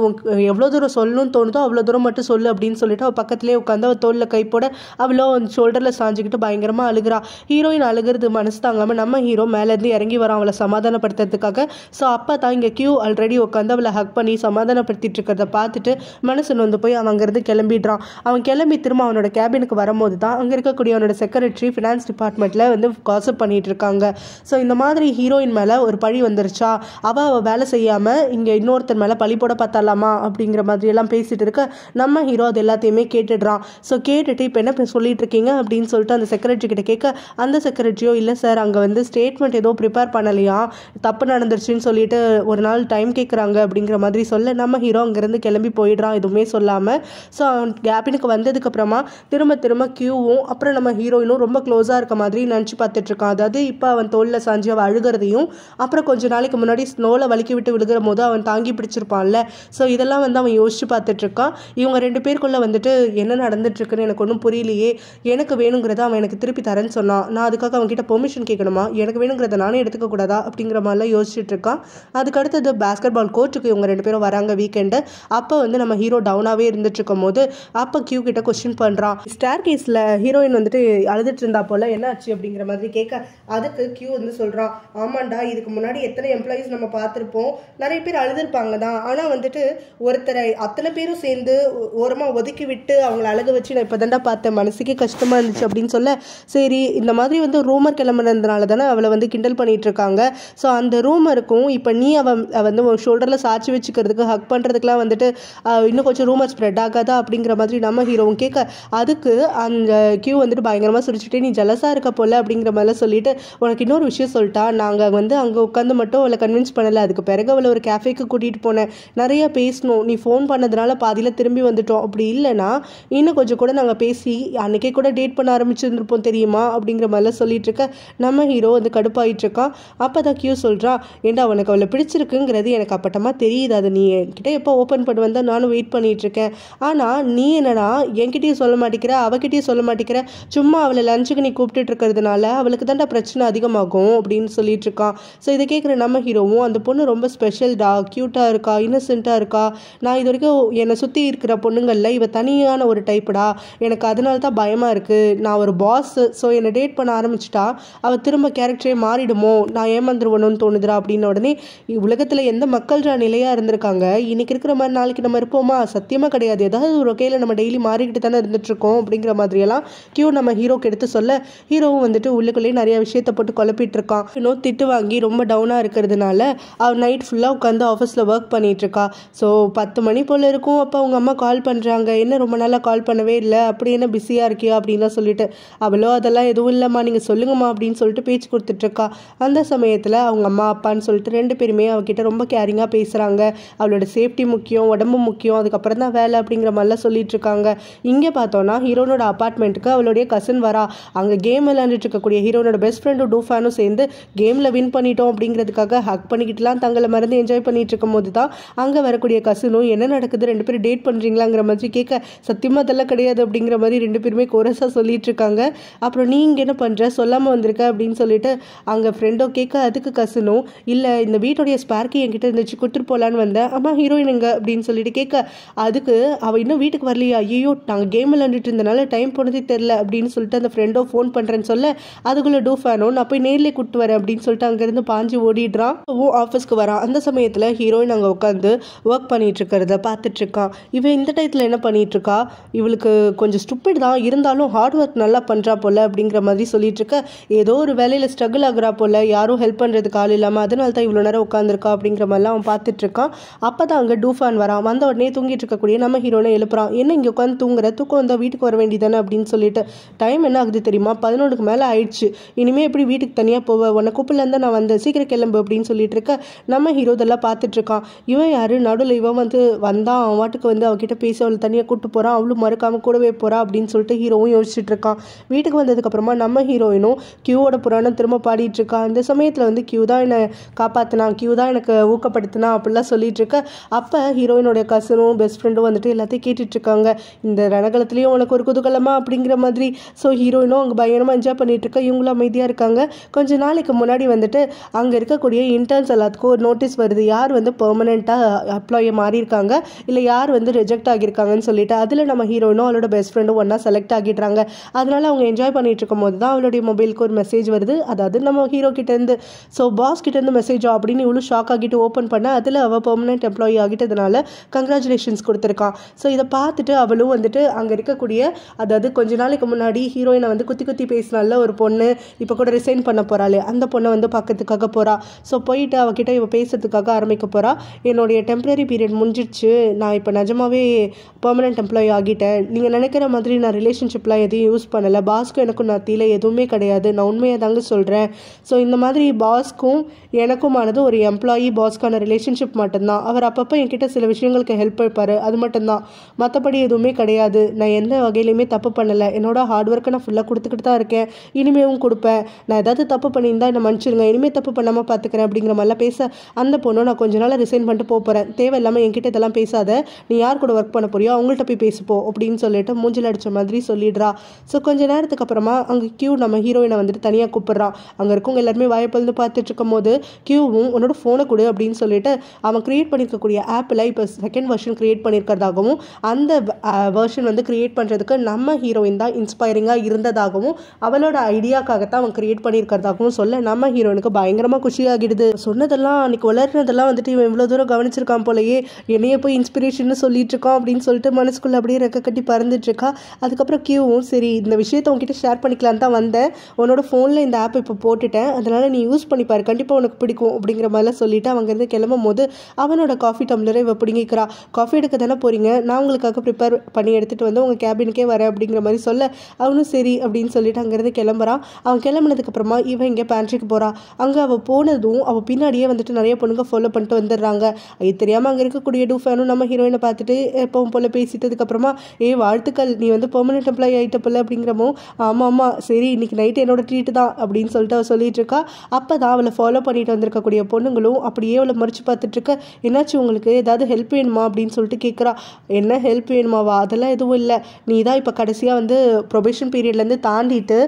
S1: எவ்வளோ தூரம் சொல்லணும்னு தோணுதோ அவ்வளோ தூரம் மட்டும் சொல்லு அப்படின்னு சொல்லிட்டு அவள் பக்கத்துலேயே உட்காந்து அவள் தோளில் கை போட அவ்வளோ ஷோல்டரில் சாஞ்சிக்கிட்டு பயங்கரமாக அழுகிறா. ஹீரோயின் அழுகிறது மனசு தாங்காமல் நம்ம ஹீரோ மேலேருந்து இறங்கி வரான் அவளை சமாதானப்படுத்துறதுக்காக. ஸோ அப்போ தான் இங்கே கியூ ஆல்ரெடி உட்காந்து அவளை ஹக் பண்ணி சமாதானப்படுத்திட்டு இருக்கிறத பார்த்துட்டு மனசு நொந்து போய் அவன் அங்கேருந்து கிளம்பிடுறான். அவன் கிளம்பி திரும்ப அவனோட கேபினுக்கு வரும்போது தான் அங்கே இருக்கக்கூடிய அவனோட செக்ரட்டரி ஃபினான்ஸ் டிபார்ட்மெண்ட்டில் வந்து காசப் பண்ணிட்டு இருக்காங்க. ஸோ இந்த மாதிரி ஹீரோயின் மேலே ஒரு பழி வந்துருச்சு. ஆயிடுச்சா, அவள் வேலை செய்யாமல் இங்கே இன்னொருத்தர் மேலே பழி போட பார்த்தாலாமா அப்படிங்கிற மாதிரியெல்லாம் பேசிகிட்டு இருக்க நம்ம ஹீரோ அது எல்லாத்தையுமே கேட்டுடுறான். ஸோ கேட்டுட்டு இப்போ என்ன சொல்லிட்டு இருக்கீங்க அப்படின்னு சொல்லிட்டு அந்த செக்ரட்டரி கிட்ட கேட்க, அந்த செக்ரட்டரியோ இல்லை சார் அங்கே வந்து ஸ்டேட்மெண்ட் ஏதோ ப்ரிப்பேர் பண்ணலையா, தப்பு நடந்துருச்சுன்னு சொல்லிட்டு ஒரு நாள் டைம் கேட்குறாங்க அப்படிங்கிற மாதிரி சொல்ல நம்ம ஹீரோ அங்கேருந்து கிளம்பி போயிடுறான் எதுவுமே சொல்லாமல். ஸோ கேபினுக்கு வந்ததுக்கப்புறமா திரும்ப கியூவும் அப்புறம் நம்ம ஹீரோயினும் ரொம்ப க்ளோஸாக இருக்க மாதிரி நினச்சி பார்த்துட்ருக்கான். அதாவது இப்போ அவன் தோளில் சாஞ்சி அவள் அழுகிறதையும் அப்புறம் கொஞ்சம் நாளைக்கு முன்னாடி ஸ்னோவில் வலிக்கி விட்டு விழுகிற போது அவன் தாங்கி பிடிச்சிருப்பான்ல. ஸோ இதெல்லாம் வந்து அவன் யோசிச்சு பார்த்துட்ருக்கான். இவங்க 2 பேருக்குள்ளே வந்துட்டு என்ன நடந்துட்டுருக்குன்னு எனக்கு ஒன்றும் புரியலையே, எனக்கு வேணுங்கிறத அவன் எனக்கு திருப்பி தரேன்னு சொன்னான், நான் அதுக்காக அவன்கிட்ட பெர்மிஷன் கேட்கணுமா, எனக்கு வேணுங்கிறத நானே எடுத்துக்க கூடாதா அப்படிங்கிற மாதிரிலாம் யோசிச்சுட்டு இருக்கான். அதுக்கு அடுத்தது பாஸ்கெட் பால் கோர்ட்டுக்கு இவங்க 2 பேரும் வராங்க வீக்கெண்டு. அப்போ வந்து நம்ம ஹீரோ டவுனாகவே இருந்துட்டு இருக்கும் போது அப்போ கியூ கிட்ட கொஸ்டின் பண்ணுறான். ஸ்டார் கேஸில் ஹீரோயின் வந்துட்டு அழுதுட்டு இருந்தா போல, என்ன ஆச்சு அப்படிங்கிற மாதிரி கேட்க அதுக்கு கியூ வந்து சொல்கிறான், ஆமாண்டா இதுக்கு முன்னாடி எத்தனை எம்ப்ளாயீஸ் நம்ம பார்த்துருப்போம், நிறைய பேர் அழுதுருப்பாங்க தான், ஆனால் வந்துட்டு ஒருத்தரை அத்தனை பேரும் சேர்ந்து ஓரமாக ஒதுக்கி விட்டு அவங்கள அழக வச்சு நான் இப்போ தாண்டா பார்த்தேன், மனசுக்கே கஷ்டமாக இருந்துச்சு அப்படின்னு சொல்ல, சரி இந்த மாதிரி வந்து ரூமர் கிளம்புனதுனால தானே அவளை வந்து கிண்டல் பண்ணிட்டு இருக்காங்க. ஸோ அந்த ரூமருக்கும் இப்போ நீ அவன் வந்து ஷோல்டரில் சாட்சி வச்சுக்கிறதுக்கு ஹக் பண்ணுறதுக்குலாம் வந்துட்டு இன்னும் கொஞ்சம் ரூமர் ஸ்ப்ரெட் ஆகாதா அப்படிங்கிற மாதிரி நம்ம ஹீரோவும் கேட்க அதுக்கு அந்த கியூ வந்துட்டு பயங்கரமாக சிரிச்சுட்டே நீ ஜலஸாக இருக்க போல அப்படிங்கிற மாதிரிலாம் சொல்லிட்டு, உனக்கு இன்னொரு விஷயம் சொல்லிட்டா, நாங்கள் வந்து அங்கே உட்காந்து மட்டும் அவளை கன்வின்ஸ் பண்ணலை, அதுக்கு பிறகு அவளை ஒரு கேஃபேக்கு கூட்டிகிட்டு போனேன், நிறைய பேசணும், நீ ஃபோன் பண்ணதுனால பாதியில் திரும்பி வந்துட்டோம், அப்படி இல்லைனா இன்னும் கொஞ்சம் கூட நாங்கள் பேசி அன்றைக்கே கூட டேட் பண்ண ஆரம்பிச்சிருந்துருப்போம் தெரியுமா அப்படிங்கிற மாதிரிலாம் சொல்லிட்டு இருக்க நம்ம ஹீரோ வந்து கடுப்பாயிட்டு இருக்கான். அப்போ தான் கியூ சொல்கிறான், ஏண்டா அவனுக்கு அவளை பிடிச்சிருக்குங்கிறது எனக்கு அப்பட்டமாக தெரியுது, அது நீ என்கிட்ட எப்போ ஓப்பன் பண்ணி வந்தால் நானும் வெயிட் பண்ணிட்டு இருக்கேன், ஆனால் நீ என்னன்னா என்கிட்டயும் சொல்ல மாட்டேங்கிற அவகிட்டையும் சொல்ல மாட்டேங்கிற, சும்மா அவளை லஞ்சுக்கு நீ கூப்பிட்டு இருக்கிறதுனால அவளுக்கு தாண்டா பிரச்சனை அதிகமாகும் அப்படின்னு சொல்லிட்டு இருக்கான். ஸோ இதை கேட்குற நம்ம ஹீரோவும் அந்த பொண்ணு ரொம்ப ஸ்பெஷல்டா, க்யூட்டாக இருக்கா, இன்னசென்ட்டாக இருக்கா, நான் இது வரைக்கும் என்னை சுற்றி இருக்கிற பொண்ணுங்களில் இவ தனியான ஒரு டைப்புடா, எனக்கு அதனால தான் பயமாக இருக்குது, நான் ஒரு பாஸ், ஸோ என்னை டேட் பண்ண ஆரம்பிச்சிட்டா அவள் திரும்ப கேரக்டரே மாறிடுமோ, நான் ஏமாந்துருவணும்னு தோணுதுரா அப்படின்ன உடனே, உலகத்தில் எந்த மக்கள்ரா நிலையாக இருந்திருக்காங்க, இன்னைக்கு இருக்கிற மாதிரி நாளைக்கு நம்ம இருப்போமா, சத்தியமாக கிடையாது, ஏதாவது ஒரு வகையில் நம்ம டெய்லி மாறிக்கிட்டு தானே இருந்துட்டுருக்கோம் அப்படிங்கிற மாதிரியெல்லாம் கியூ நம்ம ஹீரோக்கு எடுத்து சொல்ல, ஹீரோவும் வந்துட்டு உள்ளுக்குள்ளேயே நிறைய விஷயத்தை போட்டு குழப்பிட்டு இருக்கான். இன்னும் திட்டு வாங்கி ரொம்ப டவுனாக இருக்கிறதுனால அவள் நைட் ஃபுல்லாக உட்காந்து ஆஃபீஸில் ஒர்க் பண்ணிகிட்டு இருக்கா. ஸோ 10 மணி போல் இருக்கும், அப்போ அவங்க அம்மா கால் பண்ணுறாங்க, என்ன ரொம்ப நாளாக கால் பண்ணவே இல்லை, அப்படி என்ன பிஸியாக இருக்கியா அப்படின்லாம் சொல்லிட்டு, அவளோ அதெல்லாம் எதுவும் இல்லைம்மா நீங்கள் சொல்லுங்கம்மா அப்படின்னு சொல்லிட்டு பேச்சு கொடுத்துட்ருக்கா. அந்த சமயத்தில் அவங்க அம்மா அப்பான்னு சொல்லிட்டு 2 பேருமே அவகிட்ட ரொம்ப கேரிங்காக பேசுகிறாங்க, அவளோட சேஃப்டி முக்கியம், உடம்பு முக்கியம், அதுக்கப்புறம் தான் வேலை அப்படிங்கிற மாதிரிலாம் சொல்லிட்டு இருக்காங்க. இங்கே பார்த்தோன்னா ஹீரோனோட அப்பார்ட்மெண்ட்டுக்கு அவளுடைய கசின் வரா. அங்கே கேம் விளையாண்டுட்டு இருக்கக்கூடிய ஹீரோனோட பெஸ்ட் ஃப்ரெண்டும் டூஃபானும் சேர்ந்து கேமில் வின் பண்ணிட்டோம் அப்படிங்கிறதுக்காக ஹக் பண்ணிக்கிட்டுலாம் தங்களை மறந்து என்ஜாய் பண்ணிட்டு இருக்கும் போது தான் அங்கே வரக்கூடிய கசினும் என்ன நடக்குது 2 பேரும் டேட் பண்ணுறீங்களாங்கிற மாதிரி கேட்க, சத்தியமாக அதெல்லாம் கிடையாது அப்படிங்கிற மாதிரி 2 பேருமே கோரஸாக சொல்லிட்டு இருக்காங்க. அப்புறம் நீ இங்கே என்ன பண்ணுற, சொல்லாமல் வந்திருக்க அப்படின்னு சொல்லிட்டு அங்கே ஃப்ரெண்டோ கேட்க, அதுக்கு கசினும் இல்லை இந்த வீட்டுடைய ஸ்பார்க்கி என்கிட்ட இருந்துச்சு கொடுத்துட்டு போகலான்னு வந்தேன், அம்மா ஹீரோயினுங்க அப்படின்னு சொல்லிட்டு கேட்க, அதுக்கு அவள் இன்னும் வீட்டுக்கு வரலையா, ஐயோ நாங்கள் கேம் விளையாண்டுட்டு இருந்தனால டைம் போனதே தெரில அப்படின்னு சொல்லிட்டு அந்த ஃப்ரெண்டோ ஃபோன் பண்ணுறேன்னு சொல்ல, அதுக்குள்ளே டூஃபானோ நான் போய் நேர்லேயே கூப்பிட்டு வரேன் அப்படின்னு சொல்லிட்டு அங்கேருந்து பாஞ்சு ஓடிடுறான். ஆஃபீஸ்க்கு வரான். அந்த சமயத்தில் ஹீரோயின் அங்கே உட்காந்து ஒர்க் பண்ணிட்டு இருக்கிறத பார்த்துட்டு இருக்கான். இவன் இந்த டயத்தில் என்ன பண்ணிட்டு இருக்கா, இவளுக்கு கொஞ்சம் ஸ்டூபிட் தான் இருந்தாலும் ஹார்ட் ஒர்க் நல்லா பண்ணுறா போல அப்படிங்கிற மாதிரி சொல்லிட்டு இருக்க, ஏதோ ஒரு வேலையில் ஸ்ட்ரகிள் ஆகுறா போல, யாரும் ஹெல்ப் பண்ணுறதுக்கு ஆள் இல்லாமல் அதனால தான் இவ்வளோ நேரம் உட்காந்துருக்கா அப்படிங்கிற மாதிரிலாம் அவன் பார்த்துட்டு இருக்கான். அப்போ தான் அங்கே டூஃபான் வரான். வந்த உடனே தூங்கிட்டு இருக்கக்கூடிய நம்ம ஹீரோனை எழுப்புறான். என்ன இங்கே உட்காந்து தூங்குற, தூக்கம் வந்தால் வீட்டுக்கு வர வேண்டியதானே அப்படின்னு சொல்லிட்டு, டைம் என்ன ஆகுது தெரியுமா, 11க்கு மேலே ஆயிடுச்சு, இனிமேல் எப்படி வீட்டுக்கு தனியாக போவ, உன்னை கூப்பிடலேருந்து நான் வந்தேன், சீக்கிரம் கிளம்பு அப்படின்னு சொல்லிட்டு இருக்க, நம்ம ஹீரோ இதெல்லாம் பார்த்துட்டு இருக்கான். இவன் யாரு, நடுவில் இவன் வந்து வந்தான், அவன் வாட்டுக்கு வந்து அவகிட்ட பேசி அவளை தனியாக கூப்பிட்டு போகிறான், அவளும் மறக்காமல் கூடவே போகிறா அப்படின்னு சொல்லிட்டு ஹீரோவும் யோசிச்சுட்டு இருக்கான். வீட்டுக்கு வந்ததுக்கப்புறமா நம்ம ஹீரோயினும் கியூவோட புராணம் திரும்ப பாடிட்டு இருக்கா. இந்த சமயத்தில் வந்து கியூ தான் என்னை காப்பாற்றினான், கியூ தான் எனக்கு ஊக்கப்படுத்தினா அப்படிலாம் சொல்லிட்டு இருக்க, அப்போ ஹீரோயினோடைய கசனும் பெஸ்ட் ஃப்ரெண்டும் வந்துட்டு எல்லாத்தையும் கேட்டுட்டு இருக்காங்க. இந்த ரணகலத்துலேயும் உனக்கு ஒரு குதூகலமா அப்படிங்கிற மாதிரி. ஸோ ஹீரோயினும் அங்கே பயங்கரமாக என்ஜாய் பண்ணிட்டு இருக்கா, இவங்களும் அமைதியாக இருக்காங்க. கொஞ்ச நாளைக்கு முன்னாடி வந்துட்டு அங்கே இருக்கக்கூடிய இன்டர்ன்ஸ் எல்லாத்துக்கும் ஒரு நோட்டீஸ் வருது, யார் வந்து பெர்மனெண்ட்டாக அப்ளாயை மாறி இருக்காங்க, இல்லை யார் வந்து ரிஜெக்ட் ஆகியிருக்காங்கன்னு சொல்லிட்டு. அதில் நம்ம ஹீரோயினும் அவளோட பெஸ்ட் ஃப்ரெண்டும் ஒன்றா செலக்ட் ஆகிடுறாங்க. அதனால அவங்க என்ஜாய் பண்ணிட்டு இருக்கும் போது தான் அவளுடைய மொபைலுக்கு ஒரு மெசேஜ் வருது, அதாவது நம்ம ஹீரோ கிட்டேருந்து. ஸோ பாஸ் கிட்டேருந்து மெசேஜ் அப்படின்னு இவ்வளோ ஷாக் ஆகிட்டு ஓப்பன் பண்ண, அதில் அவள் பெர்மனெண்ட் எம்ப்ளாயி ஆகிட்டதுனால கங்க்ராச்சுலேஷன்ஸ் கொடுத்துருக்கான். ஸோ இதை பார்த்துட்டு அவளும் வந்துட்டு அங்கே இருக்கக்கூடிய, அதாவது கொஞ்ச நாளைக்கு முன்னாடி ஹீரோயினை வந்து குத்தி குத்தி பேசினால ஒரு பொண்ணு இப்போ கூட ரிசைன் பண்ண போகிறாளே அந்த பொண்ணை வந்து பார்க்கறதுக்காக போகிறா. ஸோ போயிட்டு அவகிட்ட இவ பேசுறதுக்காக ஆரம்பிக்க போகிறா. என்னுடைய டெம்பரரி பீரியட் முடிஞ்சிடுச்சு, நான் இப்போ நிஜமாவே பெர்மனெண்ட் எம்ப்ளாயி ஆகிட்டேன், நீங்கள் நினைக்கிற மாதிரி நான் ரிலேஷன்ஷிப்லாம் எதையும் யூஸ் பண்ணலை, பாஸ்க்கும் எனக்கும் நத்தியில் எதுவுமே கிடையாது, நான் உண்மையாக தாங்க சொல்கிறேன். ஸோ இந்த மாதிரி பாஸ்க்கும் எனக்குமானது ஒரு எம்ப்ளாயி பாஸ்க்கான ரிலேஷன்ஷிப் மட்டும்தான். அவர் அப்பப்போ என்கிட்ட சில விஷயங்களுக்கு ஹெல்ப் வைப்பார், அது மட்டும்தான், மற்றபடி எதுவுமே கிடையாது. நான் எந்த வகையிலையுமே தப்பு பண்ணலை, என்னோட ஹார்ட் ஒர்க்கை நான் ஃபுல்லாக கொடுத்துக்கிட்டு தான் இருக்கேன், இனிமேவும் கொடுப்பேன். நான் ஏதாவது தப்பு பண்ணியிருந்தா என்னை மன்னிச்சிருங்க, இனிமேல் தப்பு பண்ணாமல் பார்த்துக்கிறேன் அப்படிங்கிற மாதிரிலாம் பேச அந்த பொண்ணு நான் கொஞ்ச நாள் ரிசைன் பண்ணிட்டு போகிறேன், தேவையில்லாமல் என்கிட்ட இதெல்லாம் பேசாத, நீ யார் கூட ஒர்க் பண்ண போறியோ அவங்கள்ட்ட போய் பேசிப்போ அப்படின்னு சொல்லிட்டு மூஞ்சில் அடித்த மாதிரி சொல்லிடுறா. ஸோ கொஞ்ச நேரத்துக்கு அப்புறமா அங்கே கியூ நம்ம ஹீரோயினை வந்துட்டு தனியாக கூப்பிட்றான். அங்கே இருக்கவங்க எல்லாருமே வாய்ப்பழுந்து பார்த்துட்டு இருக்கும் போது கியூவும் உன்னோட ஃபோனை கொடு அப்படின்னு சொல்லிட்டு அவன் கிரியேட் பண்ணியிருக்கக்கூடிய ஆப்பில் இப்போ செகண்ட் வெர்ஷன் கிரியேட் பண்ணியிருக்கிறதாகவும் அந்த வெர்ஷன் வந்து கிரியேட் பண்ணுறதுக்கு நம்ம ஹீரோயின் தான் இன்ஸ்பைரிங்காக இருந்ததாகவும் அவளோட ஐடியாக்காகத்தான் அவன் கிரியேட் பண்ணியிருக்கிறதாகவும் சொல்ல நம்ம ஹீரோயினுக்கு பயங்கரமாக குஷியாகிடுது. சொன்னதெல்லாம் அன்றைக்கி வளர்றதெல்லாம் வந்துட்டு இவன் இவ்வளோ தூரம் கவனிச்சிருக்கான் போலயே, என்னையே போய் இன்ஸ்பிரேஷன் சொல்லிட்டு இருக்கான் அப்படின்னு சொல்லிட்டு மனசுக்குள்ளே அப்படியே ரெக்க கட்டி பறந்துட்டு இருக்கா. அதுக்கப்புறம் கியூவும் சரி இந்த விஷயத்தை உங்ககிட்ட ஷேர் பண்ணிக்கலான்னு தான் வந்தேன், உன்னோட ஃபோனில் இந்த ஆப் இப்போ போட்டுட்டேன், அதனால் நீ யூஸ் பண்ணிப்பாரு, கண்டிப்பாக உனக்கு பிடிக்கும் அப்படிங்கிற மாதிரிலாம் சொல்லிவிட்டு அவங்கேருந்து கிளம்பும் போது அவனோட காஃபி டம்ளரை இவ பிடிங்கிக்கிறா. காஃபி எடுக்க தானே போகிறீங்க, நான் உங்களுக்காக ப்ரிப்பேர் பண்ணி எடுத்துகிட்டு வந்து உங்கள் கேபினுக்கே வரேன் அப்படிங்கிற மாதிரி சொல்ல அவனும் சரி அப்படின்னு சொல்லிட்டு அங்கேருந்து கிளம்புறான். அவன் கிளம்புனதுக்கப்புறமா இவன் இங்கே பேண்ட்ரிக்கு போகிறா. அங்கே அவள் போனதும் அவள் பின்னாடியே வந்துட்டு நிறைய பொண்ணுங்க ஃபாலோ பண்ணிட்டு வந்துடுறாங்க. அது தெரியாமல் அங்கே இருக்கக்கூடிய டூஃபேனும் நம்ம ஹீரோயினை பார்த்துட்டு எப்பவும் போல் பேசிட்டதுக்கப்புறமா வாழ்த்துக்கள், நீ வந்து பெர்மனெண்ட் எம்ப்ளாயி ஆகிட்ட போல அப்படிங்கிறமோ, ஆமாம் சரி இன்னைக்கு நைட்டு என்னோட ட்ரீட்டு தான் அப்படின்னு சொல்லிட்டு அவள் சொல்லிட்டு இருக்கா. அப்போ தான் அவளை ஃபாலோ பண்ணிட்டு வந்திருக்கக்கூடிய பொண்ணுங்களும் அப்படியே அவளை மறைச்சு பார்த்துட்டு இருக்க. என்னாச்சு உங்களுக்கு ஏதாவது ஹெல்ப் வேணுமா அப்படின்னு சொல்லிட்டு கேட்குறா. என்ன ஹெல்ப் வேணுமாவா, அதெல்லாம் எதுவும் இல்லை, நீ தான் இப்போ கடைசியாக வந்து ப்ரொபேஷன் பீரியட்லேருந்து தாண்டிட்டு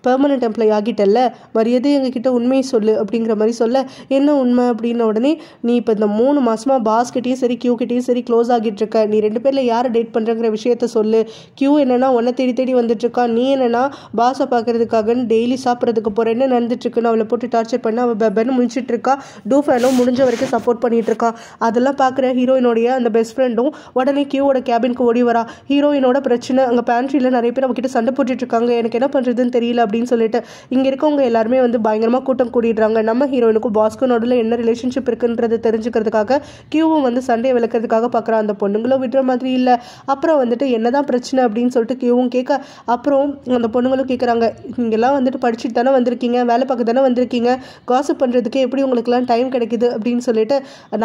S1: பெர்மனெண்ட் எம்ப்ளாயி ஆகிட்டல்ல, மரியாதை எங்ககிட்ட உண்மையை சொல்லு அப்படிங்கிற மாதிரி சொல்ல என்ன உண்மை அப்படின்ன உடனே நீ இப்போ இந்த 3 மாதமாக பாஸ்கிட்டையும் சரி கியூக்கிட்டையும் சரி க்ளோஸ் ஆகிட்டு இருக்க, நீ 2 பேரில் யாரை டேட் பண்ணுறங்கிற விஷயத்த சொல்லு. கியூ என்னன்னா உன்னை தேடி தேடி வந்துட்டுருக்கா, நீ என்னன்னா பாஸை பார்க்கறதுக்காக டெய்லி சாப்பிட்றதுக்கு போகிற, என்ன நடந்துட்டுருக்குன்னு அவளை போட்டு டார்ச்சர் பண்ண அவள் பென்னு முடிச்சுட்டு இருக்கா. டூஃபேனும் முடிஞ்ச வரைக்கும் சப்போர்ட் பண்ணிட்டு இருக்கா. அதெல்லாம் பார்க்குற ஹீரோயினோடைய அந்த பெஸ்ட் ஃப்ரெண்டும் உடனே கியூவோட கேபினுக்கு ஓடி வரா. ஹீரோயினோட பிரச்சனை, அங்கே பேண்ட்ரியில் நிறைய பேர் அவகிட்ட சண்டை போட்டுட்டு இருக்காங்க, எனக்கு என்ன பண்ணுறதுன்னு தெரியல அப்படின்னு சொல்லிட்டு இங்கே இருக்கவங்க எல்லாருமே வந்து பயங்கரமாக கூட்டம் கூடிடுறாங்க. நம்ம ஹீரோயினுக்கும் பாஸ்க்கும் நடுவில் என்ன ரிலேஷன்ஷிப் இருக்குன்றது தெரிஞ்சுக்கிறதுக்காக கியூவும் வந்து சண்டையை விளக்கிறதுக்காக பார்க்குறான். அந்த பொண்ணுங்களும் விடுற மாதிரி இல்லை. அப்புறம் வந்துட்டு என்னதான் பிரச்சனை அப்படின்னு சொல்லிட்டு கியூவும் கேட்க அப்புறம் அந்த பொண்ணுங்களும் கேட்குறாங்க, நீங்கள்லாம் வந்துட்டு படிச்சுட்டு தானே வந்திருக்கீங்க, வேலை பார்க்க தானே வந்திருக்கீங்க, காசிப் பண்ணுறதுக்கு எப்படி உங்களுக்குலாம் டைம் கிடைக்குது அப்படின்னு சொல்லிட்டு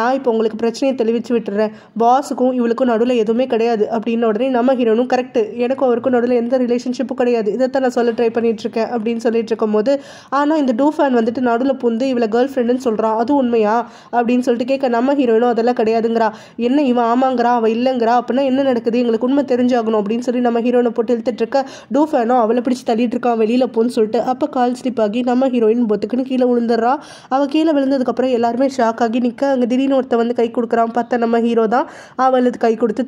S1: நான் இப்போ உங்களுக்கு பிரச்சனையை தெளிவிச்சு விட்டுறேன், பாஸுக்கும் இவளுக்கும் நடுவில் எதுவுமே கிடையாது அப்படின்னு உடனே நம்ம ஹீரோனும் கரெக்ட், எனக்கும் அவருக்கும் நடுவில் எந்த ரிலேஷன்ஷிப்பும் கிடையாது, இதைத்தான் நான் சொல்ல ட்ரை பண்ணிட்டு இருக்கேன் அப்படின்னு சொல்லிட்டு இருக்கும் போது ஆனால் இந்த டூஃபேன் வந்துட்டு நடுவில் புந்து இவளை கேர்ள் ஃப்ரெண்டுன்னு சொல்கிறான், அது உண்மையா அப்படின்னு சொல்லிட்டு கேட்க நம்ம ஹீரோயினும் அதெல்லாம் கிடையாதுங்கிறா. என்ன இவன் ஆமாங்கிறா அவள் இல்லைங்கிறா, அப்படின்னா என்ன நடக்குது, எங்களுக்கு உண்மை தெரிஞ்சாகணும் அப்படின்னு சொல்லி நம்ம ஹீரோயினை போட்டு இழுத்துட்டு இருக்க. டூஃபேனும் அவளை பிடிச்சி தள்ளிட்டு இருக்கான் வெளியில் போன்னு சொல்லிட்டு அப்போ கால் ஸ்லிப் ஆகி நம்ம ஹீரோயின் பொத்துக்குன்னு கீழே விழுந்துடுறா. அவள் கீழே விழுந்ததுக்கப்புறம் எல்லாருமே ஷாக் ஆகி நிற்க அங்கே திடீர்னு ஒருத்த வந்து கை கொடுக்குறான். பார்த்தா நம்ம ஹீரோ தான். அவளுக்கு கை கொடுத்து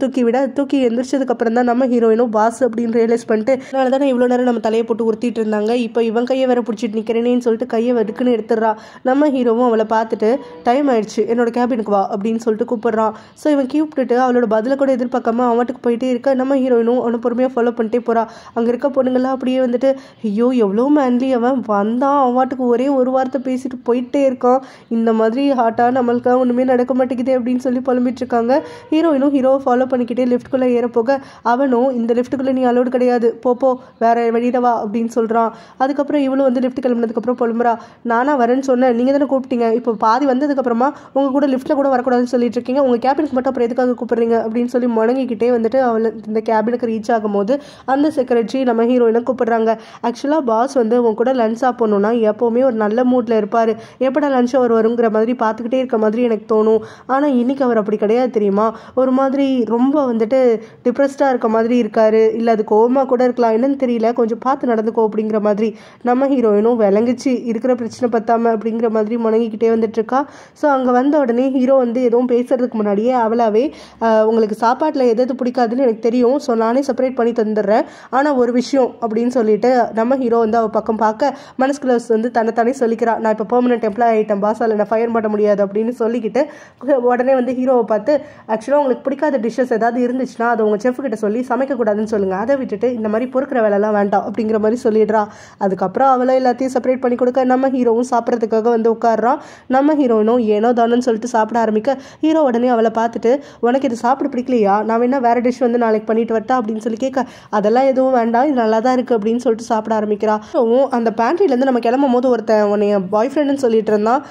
S1: தூக்கி எந்திரிச்சதுக்கப்புறம் தான் நம்ம ஹீரோயினும் பாஸ் அப்படின்னு ரியலைஸ் பண்ணிட்டு அதனால தானே இவ்வளோ நேரம் நம்ம தலையை போட்டு உறுத்திட்டு இருந்தாங்க, இப்போ இவன் கையை வேற பிடிச்சிட்டு நிற்கிறேனேன்னு சொல்லிட்டு கையை வெடுக்குன்னு எடுத்துடுறா. நம்ம ஹீரோவும் அவளை பார்த்துட்டு டைம் ஆயிடுச்சு என்னோட கேபினுக்கு வா அப்படின்னு சொல்லிட்டு கூப்பிடுறான். ஸோ இவன் கூப்பிட்டுட்டு அவளோட பதிலை கூட எதிர்பார்க்காம அவட்டுக்கு போயிட்டே இருக்க. நம்ம ஹீரோயினும் அவனை பொறுமையாக ஃபாலோ பண்ணிட்டே போறா. அங்கே இருக்க பொண்ணுங்கள்லாம் அப்படியே வந்துட்டு ஐயோ எவ்வளோ மேன்லி அவன் வந்தான், அவட்டுக்கு ஒரே ஒரு வார்த்தை பேசிட்டு போயிட்டே இருக்கான், இந்த மாதிரி ஹாட்டாக நம்மளுக்கு ஒன்றுமே நடக்க மாட்டேங்குது அப்படின்னு சொல்லி புலம்பிட்டு இருக்காங்க. ஹீரோயினும் ஹீரோவை ஃபாலோ பண்ணிக்கிட்டே லிஃப்ட்டுக்குள்ளே ஏற போக அவனும் இந்த லிஃப்ட்டுக்குள்ளே நீ அலோடு கிடையாது, போ வேற வெளியிட வா அப்படின்னு சொல்கிறான். அதுக்கப்புறம் இவளும் வந்து லிஃப்ட் கிளம்பினதுக்கப்புறம் புலம்புறா, நானா வரேன்னு சொன்னேன், நீங்கள் தானே கூப்பிட்டீங்க, இப்போ பாதி வந்ததுக்கப்புறமா உங்கள் கூட லிஃப்ட்டில் கூட வரக்கூடாதுன்னு சொல்லிட்டு இருக்கீங்க, உங்கள் கேபினுக்கு மட்டும் அப்புறம் எதுக்காக கூப்பிட்றீங்க அப்படின்னு சொல்லி முடங்கிக்கிட்டே வந்துட்டு அவளை இந்த கேபினுக்கு ரீச் ஆகும்போது அந்த செக்ரட்டரி நம்ம ஹீரோயினை கூப்பிடுறாங்க. ஆக்சுவலாக பாஸ் வந்து உங்க கூட லஞ்ச் சாப்பிடணும்னா எப்போவுமே ஒரு நல்ல மூடில் இருப்பார், எப்படா லஞ்ச் அவர் வருங்கிற மாதிரி பார்த்துக்கிட்டே இருக்க மாதிரி எனக்கு தோணும், ஆனால் இன்னைக்கு அவர் அப்படி கிடையாது தெரியுமா, ஒரு மாதிரி ரொம்ப வந்துட்டு டிப்ரெஸ்டாக இருக்க மாதிரி இருக்காரு, இல்லை அது கோவமாக கூட இருக்கலாம், என்னன்னு தெரியல, கொஞ்சம் பார்த்து நடந்துக்கோ அப்படிங்கிற மாதிரி. நம்ம ஹீரோயினும் விளங்கிச்சு இருக்கிற பிரச்சனை பத்தாம அப்படிங்கிற மாதிரி முணங்கிக்கிட்டே வந்துட்டு இருக்கா. ஸோ அங்கே வந்த உடனே ஹீரோ வந்து எதுவும் பேசுறதுக்கு முன்னாடியே அவளாவே உங்களுக்கு சாப்பாட்டில் எது பிடிக்காதுன்னு எனக்கு தெரியும், ஸோ நானே செப்பரேட் பண்ணி தந்துடுறேன், ஆனால் ஒரு விஷயம் அப்படின்னு சொல்லிட்டு நம்ம ஹீரோ வந்து அவள் பக்கம் பார்க்க மனசுக்குள்ள வந்து தன்னைத்தானே சொல்லிக்கிறா, நான் இப்போ பெர்மனெண்ட் எம்ப்ளாய் ஆகிட்டேன், பாஸால் நான் ஃபயர் பண்ண முடியாது அப்படின்னு சொல்லிக்கிட்டு உடனே வந்து ஹீரோவை பார்த்து ஆக்சுவலாக உங்களுக்கு பிடிக்காத டிஷ்ஷஸ் ஏதாவது இருந்துச்சுன்னா அதை உங்கள் செஃப் கிட்ட சொல்லி சமைக்கக்கூடாதுன்னு சொல்லுங்கள், அதை விட்டுட்டு இந்த மாதிரி பொறுக்கிற வேலைலாம் வேண்டாம் அப்படிங்கிற மாதிரி சொல்லிடுறா. அதுக்கப்புறம் அவளை எல்லாத்தையும் செப்பரேட் பண்ணி கொடுக்க நம்ம ஹீரோவும் சாப்பிட்றதுக்காக வந்து வந்து உட்காடுறான். நம்ம ஹீரோயினும் ஏனோ தானோன்னு சொல்லிட்டு சாப்பிட ஆரம்பிக்க ஹீரோ உடனே அவளை பார்த்துட்டு உனக்கு இது சாப்பிட பிடிக்கலையா, நான் வேணா வேற டிஷ் வந்து நாளைக்கு பண்ணிட்டு வரட்டா அப்படின்னு சொல்லி கேட்க அதெல்லாம் எதுவும் வேண்டாம், இது நல்லா தான் இருக்குது அப்படின்னு சொல்லிட்டு சாப்பிட ஆரம்பிக்கிறா. அந்த பேண்ட்ரிலேருந்து நம்ம கிளம்பும் போது ஒருத்தன் உன்னைய பாய் ஃப்ரெண்டுன்னு சொல்லிட்டு இருந்தான்,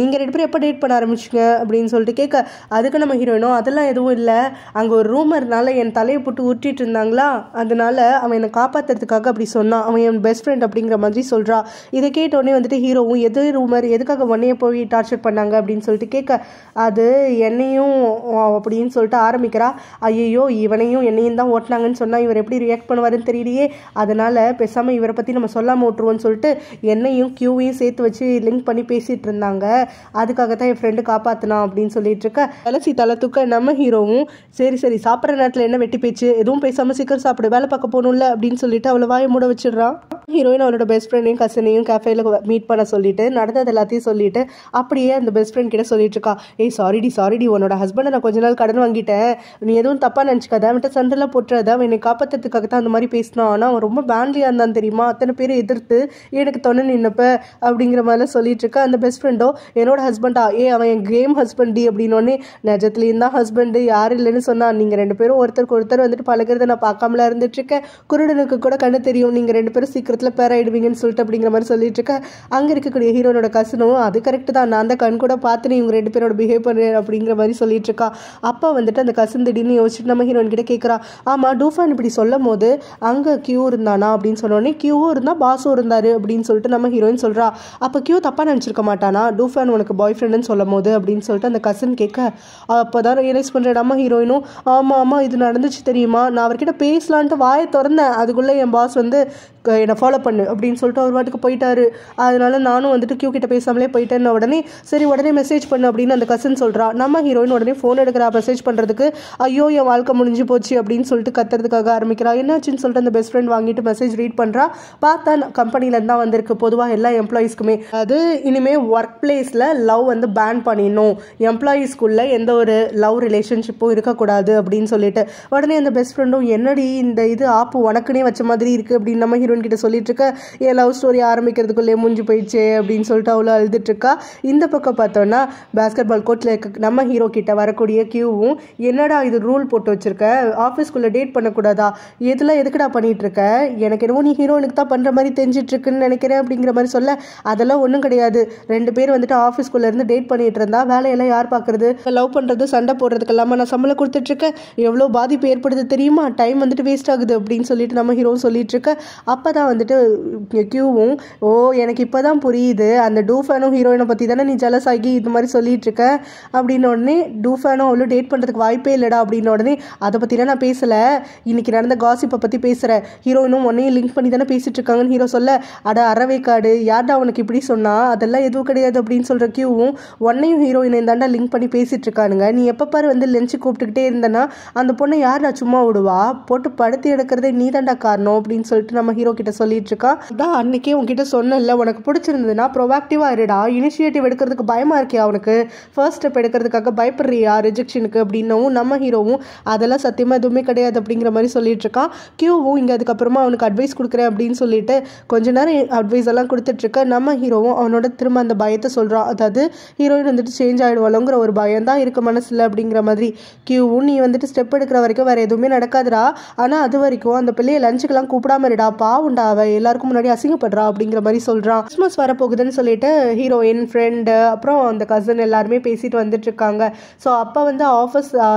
S1: நீங்கள் 2 பேரும் எப்போ டேட் பண்ண ஆரம்பிச்சிங்க அப்படின்னு சொல்லிட்டு கேட்க அதுக்கு நம்ம ஹீரோயினும் அதெல்லாம் எதுவும் இல்லை, அங்கே ஒரு ரூமர்னால என் தலையை போட்டு உருட்டிட்டு இருந்தாங்களா, அதனால அவன் என்னை காப்பாற்றுறதுக்காக அப்படி சொன்னான், அவன் என் பெஸ்ட் ஃப்ரெண்ட் அப்படிங்கிற மாதிரி சொல்கிறா. இதை கேட்டோடனே வந்துட்டு ஹீரோவும் எது ரூமர், எதுக்காக உன்னைய போய் டார்ச்சர் பண்ணாங்க அப்படின்னு சொல்லிட்டு கேட்க அது என்னையும் அப்படின்னு சொல்லிட்டு ஆரம்பிக்கிறா. ஐயோ இவனையும் என்னையும் தான் ஓட்டினாங்கன்னு சொன்னால் இவர் எப்படி ரியாக்ட் பண்ணுவாருன்னு தெரியலையே, அதனால் பேசாமல் இவரை பற்றி நம்ம சொல்லாமல் ஓட்டுருவோன்னு சொல்லிட்டு என்னையும் கியூவையும் சேர்த்து வச்சு லிங்க் பண்ணி பேசிகிட்டு இருந்தாங்க, அதுக்காக தான் என் ஃப்ரெண்டு காப்பாற்றினான் அப்படின்னு சொல்லிட்டு இருக்க அலசி தலை தூக்க நம்ம ஹீரோவும் சரி சரி சாப்பிட்ற நேரத்தில் என்ன வெட்டி பேச்சு, எதுவும் பேசாமல் சீக்கிரம் சாப்பிடு, வேலை பார்க்க போகணும்ல அப்படின்னு சொல்லிட்டு அவளை வாயை மூட வச்சிடுறான். ஹீரோயின் அவளோட பெஸ்ட் ஃப்ரெண்டையும் கசினையும் கேஃபேல மீட் பண்ண சொல்லிட்டு நடந்தது எல்லாத்தையும் சொல்லிட்டு அப்படியே அந்த பெஸ்ட் ஃப்ரெண்ட் கிட்ட சொல்லிட்டு இருக்கா. ஏய் சாரிடி உன்னோட ஹஸ்பண்டை நான் கொஞ்ச நாள் கடன் வாங்கிட்டேன், நீ எதுவும் தப்பாக நினச்சிக்காத, அவன்கிட்ட சண்டெல்லாம் போட்டுறத, அவன் என்னை காப்பாற்றுறதுக்காக தான் அந்த மாதிரி பேசினான், ஆனால் அவன் ரொம்ப பேண்ட்லியாக இருந்தான் தெரியுமா, அத்தனை பேர் எதிர்த்து எனக்கு தொண்ணு நின்னப்ப அப்படிங்கிற மாதிரிலாம் சொல்லிட்டு இருக்கா. அந்த பெஸ்ட் ஃப்ரெண்டோ என்னோட ஹஸ்பண்டா, அவன் என் கேம் ஹஸ்பண்டி அப்படின்னோடனே நிஜத்துலேயும் தான் ஹஸ்பண்டு யாரும் இல்லைன்னு சொன்னான், நீங்கள் 2 பேரும் ஒருத்தருக்கு ஒருத்தர் வந்துட்டு பழகிறத நான் பார்க்காமலாம் இருந்துட்டு இருக்கேன், குருடனுக்கு கூட கண்ணு தெரியும், நீங்கள் 2 பேரும் சீக்கிரத்தில் பேர் ஆயிடுவீங்கன்னு சொல்லிட்டு அப்படிங்கிற மாதிரி சொல்லிட்டு இருக்கேன். அங்கே இருக்கக்கூடிய ஹீரோனோட கசனும் அது கரெக்டு தான், நான் அந்த கண் கூட பார்த்துன்னு இவங்க 2 பேரோட பிஹேவ் பண்ணுறேன் அப்படிங்கிற மாதிரி சொல்லிட்டு இருக்கா. அப்போ வந்துட்டு அந்த கசன் திடீர்னு யோசிச்சுட்டு நம்ம ஹீரோயின் கிட்ட கேட்குறா, ஆமாம் டூஃபான் இப்படி சொல்லும் போது அங்கே கியூ இருந்தானா அப்படின்னு சொன்னோடனே கியூவும் இருந்தால் பாஸும் இருந்தார் அப்படின்னு சொல்லிட்டு நம்ம ஹீரோயின் சொல்கிறா. அப்போ கியூ தப்பாக நினச்சிருக்க மாட்டானா டூஃபான் உனக்கு பாய் ஃப்ரெண்டுன்னு சொல்லும் போது அப்படின்னு சொல்லிட்டு அந்த கசன் கேட்க அப்போ தான் ரியலைஸ் பண்ணுறேன் நம்ம ஹீரோயினும் ஆமாம் இது நடந்துச்சு தெரியுமா, நான் அவர்கிட்ட பேசலான்ட்டு வாயை திறந்தேன், அதுக்குள்ளே என் பாஸ் வந்து என்னை ஃபாலோ பண்ணு அப்படின்னு சொல்லிட்டு அவர் வாட்டுக்கு போயிட்டாரு, அதனால நானும் வந்துட்டு கியூ கிட்ட பேசாமலே போயிட்டேன்னு உடனே சரி உடனே மெசேஜ் பண்ணு அப்படின்னு அந்த கசன் சொல்கிறா. நம்ம ஹீரோயின் உடனே ஃபோன் எடுக்கிறா மெசேஜ் பண்ணுறதுக்கு, ஐயோ என் வாழ்க்கை முடிஞ்சு போச்சு அப்படின்னு சொல்லிட்டு கத்துறதுக்காக ஆரம்பிக்கிறா. என்னாச்சுன்னு சொல்லிட்டு அந்த பெஸ்ட் ஃப்ரெண்ட் வாங்கிட்டு மெசேஜ் ரீட் பண்ணுறா. பார்த்தா கம்பெனிலேருந்து தான் வந்திருக்கு, பொதுவாக எல்லா எம்ப்ளாயீஸ்க்குமே அது இனிமேல் ஒர்க் பிளேஸில் லவ் வந்து பேன் பண்ணிடணும், எம்ப்ளாயீஸ்குள்ளே எந்த ஒரு லவ் ரிலேஷன்ஷிப்பும் இருக்கக்கூடாது அப்படின்னு சொல்லிட்டு உடனே அந்த பெஸ்ட் ஃப்ரெண்டும் என்னடி இந்த இது ஆப்பு உனக்குனே வச்ச மாதிரி இருக்குது அப்படின்னு நம்ம ஹீரோயின் கிட்ட சொல்லிட்டு இருக்க, என் லவ் ஸ்டோரி ஆரம்பிக்கிறதுக்குள்ளே முடிஞ்சு போயிடுச்சு அப்படின்னு சொல்லிட்டு அவ்வளோ அழுதுட்டு இருக்கா. இந்த பக்கம் பார்த்தோன்னா பாஸ்கெட் பால் கோர்ட்டில் இருக்க நம்ம ஹீரோ கிட்ட வரக்கூடிய கியூவும் என்னடா இது ரூல் போட்டு வச்சிருக்க, ஆஃபீஸ்க்குள்ளே டேட் பண்ணக்கூடாதா, இதெல்லாம் எதுக்குடா பண்ணிட்டு இருக்க, எனக்கு என்னவோ நீ ஹீரோனுக்கு தான் பண்ணுற மாதிரி தெரிஞ்சிட்டு இருக்குன்னு நினைக்கிறேன் அப்படிங்கிற மாதிரி சொல்ல அதெல்லாம் ஒன்றும் கிடையாது, 2 பேர் வந்துட்டு ஆஃபீஸ்க்குள்ளே இருந்து டேட் பண்ணிட்டு இருந்தா வேலையெல்லாம் யார் பார்க்குறது, லவ் பண்ணுறது சண்டை போடுறதுக்கு இல்லாமல் நான் சம்பளம் கொடுத்துட்ருக்கேன், எவ்வளோ பாதிப்பு ஏற்படுது தெரியுமா, டைம் வந்துட்டு வேஸ்ட் ஆகுது அப்படின்னு சொல்லிட்டு நம்ம ஹீரோவும் சொல்லிட்டு இருக்க. அப்போ தான் வந்துட்டு கியூவும் ஓ எனக்கு இப்போ தான் புரியுது, அந்த டூஃபேனும் ஹீரோயினை பற்றி தானே நீ ஜலஸ் ஆகி இது மாதிரி சொல்லிட்டு இருக்க அப்படின்னு உடனே டூஃபேனும் அவ்வளோ டேட் பண்ணுறதுக்கு வாய்ப்பே இல்லைடா அப்படின்னு உடனே அதை பற்றிலாம் நான் பேசலை, இன்னைக்கு நடந்த காசிப்பை பற்றி பேசுகிறேன், ஹீரோயினும் உன்னையும் லிங்க் பண்ணி தானே பேசிட்டு இருக்காங்கன்னு ஹீரோ சொல்ல அட அறவேக்காடு யார்டா உனக்கு இப்படி சொன்னா, அதெல்லாம் எதுவும் கிடையாது அப்படின்னு சொல்கிற கியூவும் உன்னையும் ஹீரோயினையும் தாண்டா லிங்க் பண்ணி பேசிட்டு இருக்கானுங்க, நீ எப்போ பாரு வந்து லென்ச்சு கூப்பிட்டுக்கிட்டே இருந்தேன்னா அந்த பொண்ணை யார்டா சும்மா விடுவா, போட்டு படுத்து எடுக்கிறதே நீ தாண்டா காரணம் அப்படின்னு சொல்லிட்டு நம்ம ஹீரோ கிட்ட சொல்லிட்டு இருக்கா. அதான் அன்னைக்கே உங்ககிட்ட சொன்னல உனக்கு பிடிச்சிருந்ததுன்னா ப்ரொவாக்டிவாக இருடா, இனிஷியேட்டிவ் எடுக்கிறதுக்கு பயமாக இருக்கியா, அவனுக்கு ஃபர்ஸ்ட் ஸ்டெப் எடுக்கிறதுக்காக பயப்படுறியா ரிஜெக்ஷனுக்கு அப்படின்னவும் நம்ம ஹீரோவும் அதெல்லாம் சத்தியமாக எதுவுமே கிடையாது அப்படிங்கிற மாதிரி சொல்லிட்டு இருக்கான். கியூவும் இங்கே அதுக்கப்புறமா அவனுக்கு அட்வைஸ் கொடுக்குறேன் அப்படின்னு சொல்லிட்டு கொஞ்ச நேரம் அட்வைஸ் எல்லாம் கொடுத்துட்ருக்க நம்ம ஹீரோவும் அவனோட திரும்ப அந்த பயத்தை சொல்கிறான், அதாவது ஹீரோயின் வந்துட்டு சேஞ்ச் ஆகிடுவாளோங்கிற ஒரு பயம் தான் இருக்க மனசில் அப்படிங்கிற மாதிரி. கியூவும் நீ வந்துட்டு ஸ்டெப் எடுக்கிற வரைக்கும் வேறு எதுவுமே நடக்காதுடா, ஆனால் அது வரைக்கும் அந்த பிள்ளையை லஞ்சுக்கெல்லாம் கூப்பிடாம இருடா, பாவுண்டா அவ எல்லாருக்கும் முன்னாடி அசிங்கப்படுறா அப்படிங்கிற மாதிரி சொல்கிறான். கிறிஸ்மஸ் வரப்போகுதுன்னு சொல்லிட்டு ஹீரோயின் ஃப்ரெண்டு அப்புறம் அந்த கசன் எல்லாருமே பேசிட்டு வந்துட்டு இருக்காங்க. ஸோ அப்போ வந்து ஆஃபீஸ்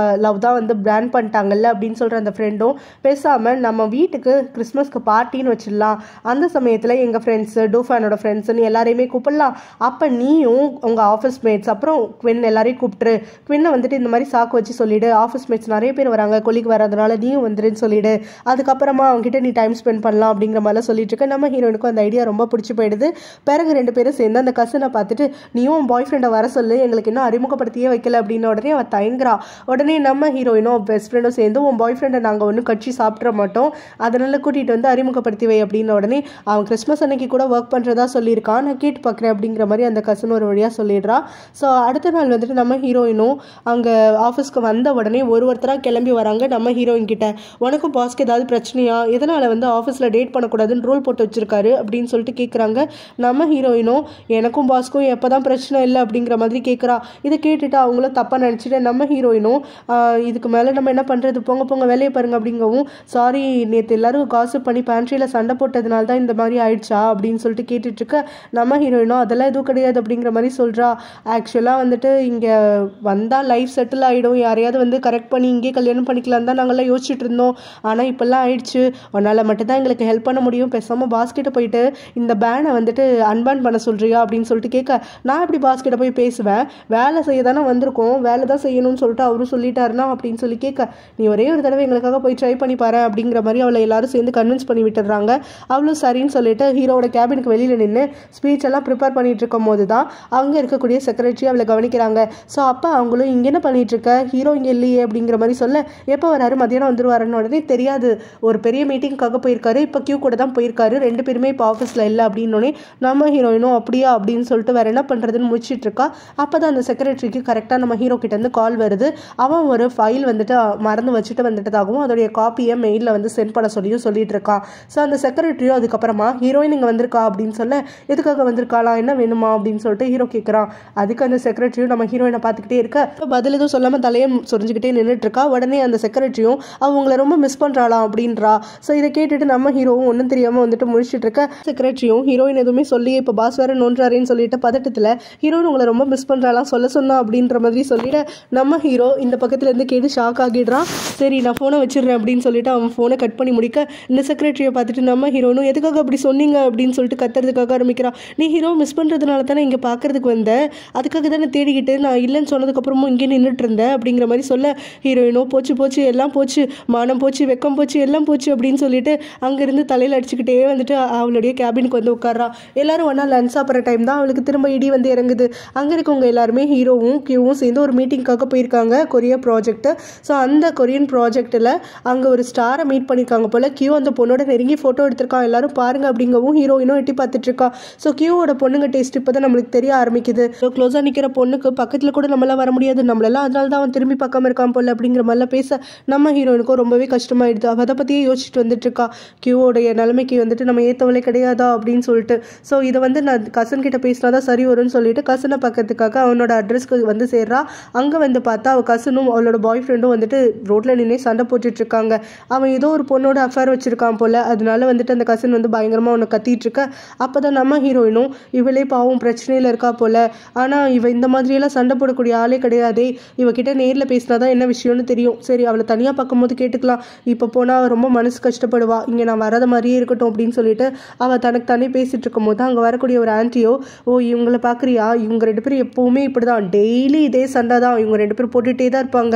S1: லவ் தான் வந்து பிராண்ட் பண்ணிட்டாங்கல்ல அப்படின்னு சொல்கிற அந்த ஃப்ரெண்டும் பேசாமல் நம்ம வீட்டுக்கு கிறிஸ்மஸ்க்கு பார்ட்டின்னு வச்சிடலாம், அந்த சமயத்தில் எங்கள் ஃப்ரெண்ட்ஸு டூஃபேனோட ஃப்ரெண்ட்ஸுன்னு எல்லாரையுமே கூப்பிடலாம், அப்போ நீயும் உங்கள் ஆஃபீஸ் மேட்ஸ் அப்புறம் குவின் எல்லாரையும் கூப்பிட்டுரு, குவின்னை வந்துட்டு இந்த மாதிரி சாக்கு வச்சு சொல்லிவிடு, ஆஃபீஸ் மேட்ஸ் நிறைய பேர் வராங்க கொலிக்கு வராதனால நீயும் வந்துருன்னு சொல்லிவிடு, அதுக்கப்புறமா அவங்ககிட்ட நீ டைம் ஸ்பெண்ட் பண்ணலாம் அப்படிங்கிற மாதிரிலாம் சொல்லிட்டு இருக்க. நம்ம ஹீரோனுக்கும் அந்த ஐடியா ரொம்ப பிடிச்சி போயிடுது. பிறகு 2 பேரும் சேர்ந்து அந்த கசனை பார்த்துட்டு நீயும் பாய் ஃப்ரெண்டை வர சொல்லு, எங்களுக்கு இன்னும் அறிமுகப்படுத்தியே வைக்கல அப்படின்னு உடனே அவள் தயங்குறா. உடனே நம்ம ஹீரோயினும் பெஸ்ட் ஃப்ரெண்டும் சேர்ந்து உன் பாய் ஃப்ரெண்டை நாங்கள் ஒன்றும் கட்சி சாப்பிட்ற மாட்டோம், அதனால கூட்டிகிட்டு வந்து அறிமுகப்படுத்தி வை அப்படின்னு உடனே அவன் கிறிஸ்மஸ் அன்னைக்கு கூட ஒர்க் பண்ணுறதா சொல்லியிருக்கான், நான் கேட்டு பார்க்குறேன் அப்படிங்கிற மாதிரி அந்த கசன் ஒரு வழியாக சொல்லிடுறா. ஸோ அடுத்த நாள் வந்துட்டு நம்ம ஹீரோயினும் அங்கே ஆஃபீஸ்க்கு வந்த உடனே ஒருத்தராக கிளம்பி வராங்க நம்ம ஹீரோயின் கிட்ட. உனக்கும் பாஸ்க்கு ஏதாவது பிரச்சனையா, எதனால் வந்து ஆஃபீஸில் டேட் பண்ணக்கூடாதுன்னு ரூல் போட்டு வச்சிருக்காரு அப்படின்னு சொல்லிட்டு கேட்குறாங்க. நம்ம ஹீரோயினும் எனக்கும் பாஸ்க்கும் எப்போ தான் பிரச்சனை இல்லை அப்படிங்கிற மாதிரி கேட்குறா. இதை கேட்டுட்டு அவங்களும் தப்பாக நினச்சிட்டு நம்ம ஹீரோயினும் இதுக்கு மேலே நம்ம என்ன பண்ணுறது, போங்க போங்க வேலையை பாருங்க அப்படிங்கவும், சாரி நேற்று எல்லாரும் காசு பண்ணி பேண்ட்ரியில் சண்டை போட்டதுனால தான் இந்த மாதிரி ஆயிடுச்சா அப்படின்னு சொல்லிட்டு கேட்டுட்ருக்க நம்ம ஹீரோயினும் அதெல்லாம் எதுவும் கிடையாது அப்படிங்கிற மாதிரி சொல்கிறா. ஆக்சுவலாக வந்துட்டு இங்கே வந்தால் லைஃப் செட்டில் ஆகிடும், யாரையாவது வந்து கரெக்ட் பண்ணி இங்கே கல்யாணம் பண்ணிக்கலாம் தான் நாங்கள்லாம் யோசிச்சுட்டு இருந்தோம். ஆனால் இப்போல்லாம் ஆயிடுச்சு, உன்னால் மட்டும்தான் எங்களுக்கு ஹெல்ப் பண்ண முடியும், பேசாமல் பாஸ்கிட்ட போயிட்டு இந்த பேனை வந்துட்டு அன்பேன் பண்ண சொல்கிறியா அப்படின்னு சொல்லிட்டு கேட்க, நான் எப்படி பாஸ்கிட்ட போய் பேசுவேன், வேலை செய்ய தானே வந்திருக்கோம், வேலை தான் செய்யணும்னு சொல்லிட்டு அவரும் சொல்லிட்டாருனா அப்படின்னு சொல்லி கேட்க, நீ ஒரே ஒரு தடவை எங்களுக்காக போய் ட்ரை பண்ணி பாரு அப்படிங்கிற மாதிரி அவளை எல்லாரும் சேர்ந்து கன்வின்ஸ் பண்ணி விட்டுறாங்க. அவளும் சரின்னு சொல்லிட்டு ஹீரோட கேபினுக்கு வெளியில் நின்று ஸ்பீச் எல்லாம் ப்ரிப்பேர் பண்ணிட்டு இருக்கும் போது தான் அங்கே இருக்கக்கூடிய செக்ரட்டரி அவளை கவனிக்கிறாங்க. ஸோ அப்போ அவங்களும் இங்கே என்ன பண்ணிட்டு இருக்க, ஹீரோ இங்கே இல்லையே அப்படிங்கிற மாதிரி சொல்ல, எப்போ வராரு, மதியானம் வந்துருவாருன்னு உடனே தெரியாது, ஒரு பெரிய மீட்டிங்காக போயிருக்காரு, இப்போ கியூ கூட தான் போயிருக்காரு, 2 பேருமே இப்போ ஆஃபீஸில் இல்லை அப்படின்னோடனே நம்ம ஹீரோயினும் அப்படியா அப்படின்னு சொல்லிட்டு வேற என்ன பண்ணுறதுன்னு முடிச்சிட்டு இருக்கா. அப்போ தான் அந்த செக்ரட்டரிக்கு கரெக்டாக நம்ம ஹீரோ கிட்டேருந்து கால் வருது. அவன் ஒரு ஃபைல் வந்துட்டு மறந்து வச்சுட்டு வந்துட்டதாகவும் அதோடைய காப்பியை மெயிலில் வந்து சென்ட் பண்ண சொல்லிட்டு இருக்கான். ஸோ அந்த செக்ரட்டரியும் அதுக்கப்புறமா ஹீரோயின் இங்கே வந்திருக்கா அப்படின்னு சொல்ல, எதுக்காக வந்திருக்காளா, என்ன வேணுமா அப்படின்னு சொல்லிட்டு ஹீரோ கேட்குறான். அதுக்கு அந்த செக்ரட்டரியும் நம்ம ஹீரோயினை பார்த்துக்கிட்டே இருக்க, பதில் எதுவும் சொல்லாமல் தலையை சொரிஞ்சுக்கிட்டே நின்றுட்டு இருக்கா. உடனே அந்த செக்ரட்டரியும் அவங்கள ரொம்ப மிஸ் பண்ணுறாளாம் அப்படின்றா. ஸோ இதை கேட்டுட்டு நம்ம ஹீரோவும் ஒன்றும் தெரியாமல் வந்துட்டு முடிச்சுட்டு இருக்க, செக்ரட்டரியும் ஹீரோயின் எதுவுமே சொல்லி இப்போ பாஸ் வேற நோன்றாருன்னு சொல்லிட்டு பதட்டத்தில் ஹீரோயின் உங்களை ரொம்ப மிஸ் பண்ணுறாலாம் சொல்ல சொன்னா அப்படின்ற மாதிரி சொல்லிட, நம்ம ஹீரோ இந்த பக்கத்துல இருந்து கேட்டு ஷாக் ஆகிடுறான். சரி நான் ஃபோனை வச்சிடுறேன் அப்படின்னு சொல்லிட்டு அவன் ஃபோனை கட் பண்ணி முடிக்க, இந்த செக்ரட்டரியை பார்த்துட்டு நம்ம ஹீரோனும் எதுக்காக அப்படி சொன்னீங்க அப்படின்னு சொல்லிட்டு கத்துறதுக்காக ஆரம்பிக்கிறான். நீ ஹீரோ மிஸ் பண்ணுறதுனால தானே இங்கே பார்க்கறதுக்கு வந்த, அதுக்காக தானே தேடிக்கிட்டு நான் இல்லைன்னு சொன்னதுக்கப்புறமும் இங்கே நின்றுட்டு இருந்தேன் அப்படிங்கிற மாதிரி சொல்ல, ஹீரோயினோ போச்சு போச்சு எல்லாம் போச்சு, மானம் போச்சு, வெக்கம் போச்சு, எல்லாம் போச்சு அப்படின்னு சொல்லிட்டு அங்கேருந்து தலையில் அடிச்சுக்கிட்டே வந்துட்டு அவளுடைய கேபினுக்கு வந்து உட்கார்றா. எல்லாரும் ஒன்றா லன்ச் சாப்பிட்ற டைம் தான் அவளுக்கு திரும்ப இடி வந்து இறங்குது. அங்கே இருக்கவங்க எல்லாருமே ஹீரோவும் கியூவும் சேர்ந்து ஒரு மீட்டிங்காக போயிருக்காங்க, கொரியா ப்ராஜெக்ட்டு. ஸோ அந்த கொரியன் ப்ராஜெக்டில் அங்கே ஒரு ஸ்டாரை மீட் பண்ணியிருக்காங்க போல். கியூ அந்த பொண்ணோட நெருங்கி ஃபோட்டோ எடுத்திருக்கான், எல்லாரும் பாருங்க அப்படிங்கவும் ஹீரோயினும் எட்டி பார்த்துட்ருக்கா. ஸோ கியூவோட பொண்ணுங்க டேஸ்ட் இப்போ தான் நம்மளுக்கு தெரிய ஆரம்பிக்குது. ஸோ க்ளோஸாக நிற்கிற பொண்ணுக்கு பக்கத்தில் கூட நம்மளாம் வர முடியாது, நம்மளெல்லாம் அதனால தான் அவன் திரும்பி பார்க்காம இருக்கான் போல் அப்படிங்கிற மாதிரிலாம் பேச நம்ம ஹீரோயினுக்கும் ரொம்பவே கஷ்டமாயிடுது. அவள் அதை பற்றியே யோசிச்சுட்டு வந்துட்டுருக்கா, கியூவோடைய நிலைமைக்கு வந்துட்டு நம்ம ஏற்றவளே கிடையாதா அப்படின்னு சொல்லிட்டு. ஸோ இதை வந்து நான் கசன் கிட்ட பேசினா தான் சரி வரும்னு சொல்லிட்டு கசனை பார்க்கறதுக்காக அவனோட அட்ரஸ்க்கு வந்து சேர்றா. அங்கே வந்து பார்த்தா அவள் கசனும் அவளோட பாய் ஃப்ரெண்டும் வந்துட்டு ரோட்டில் நின்று சண்டை போட்டுட்டு இருக்காங்க. அவன் ஏதோ ஒரு பொண்ணோட அஃபேர் வச்சிருக்கான் போல், அதனால வந்துட்டு அந்த கசன் வந்து பயங்கரமாக அவனை கத்திட்டு இருக்க. அப்போ தான் நம்ம ஹீரோயினும் இவளே பாவம் பிரச்சனையில் இருக்கா போல், ஆனால் இவ இந்த மாதிரியெல்லாம் சண்டை போடக்கூடிய ஆளே கிடையாதே, இவகிட்ட நேரில் பேசினா தான் என்ன விஷயம்னு தெரியும், சரி அவளை தனியாக பார்க்கும்போது கேட்டுக்கலாம், இப்போ போனால் ரொம்ப மனசு கஷ்டப்படுவா, இங்கே நான் வராத மாதிரியே இருக்கட்டும் அப்படின்னு சொல்லிட்டு அவள் தனக்கு தானே பேசிட்டு இருக்கும் போது அங்கே வரக்கூடிய ஒரு ஆன்ட்டியோ, ஓ இவங்களை பார்க்குறியா, இவங்க 2 பேரும் எப்போவுமே இப்படி தான், டெய்லி இதே சண்டை தான், இவங்க 2 பேரும் போட்டுகிட்டே தான் இருப்பாங்க,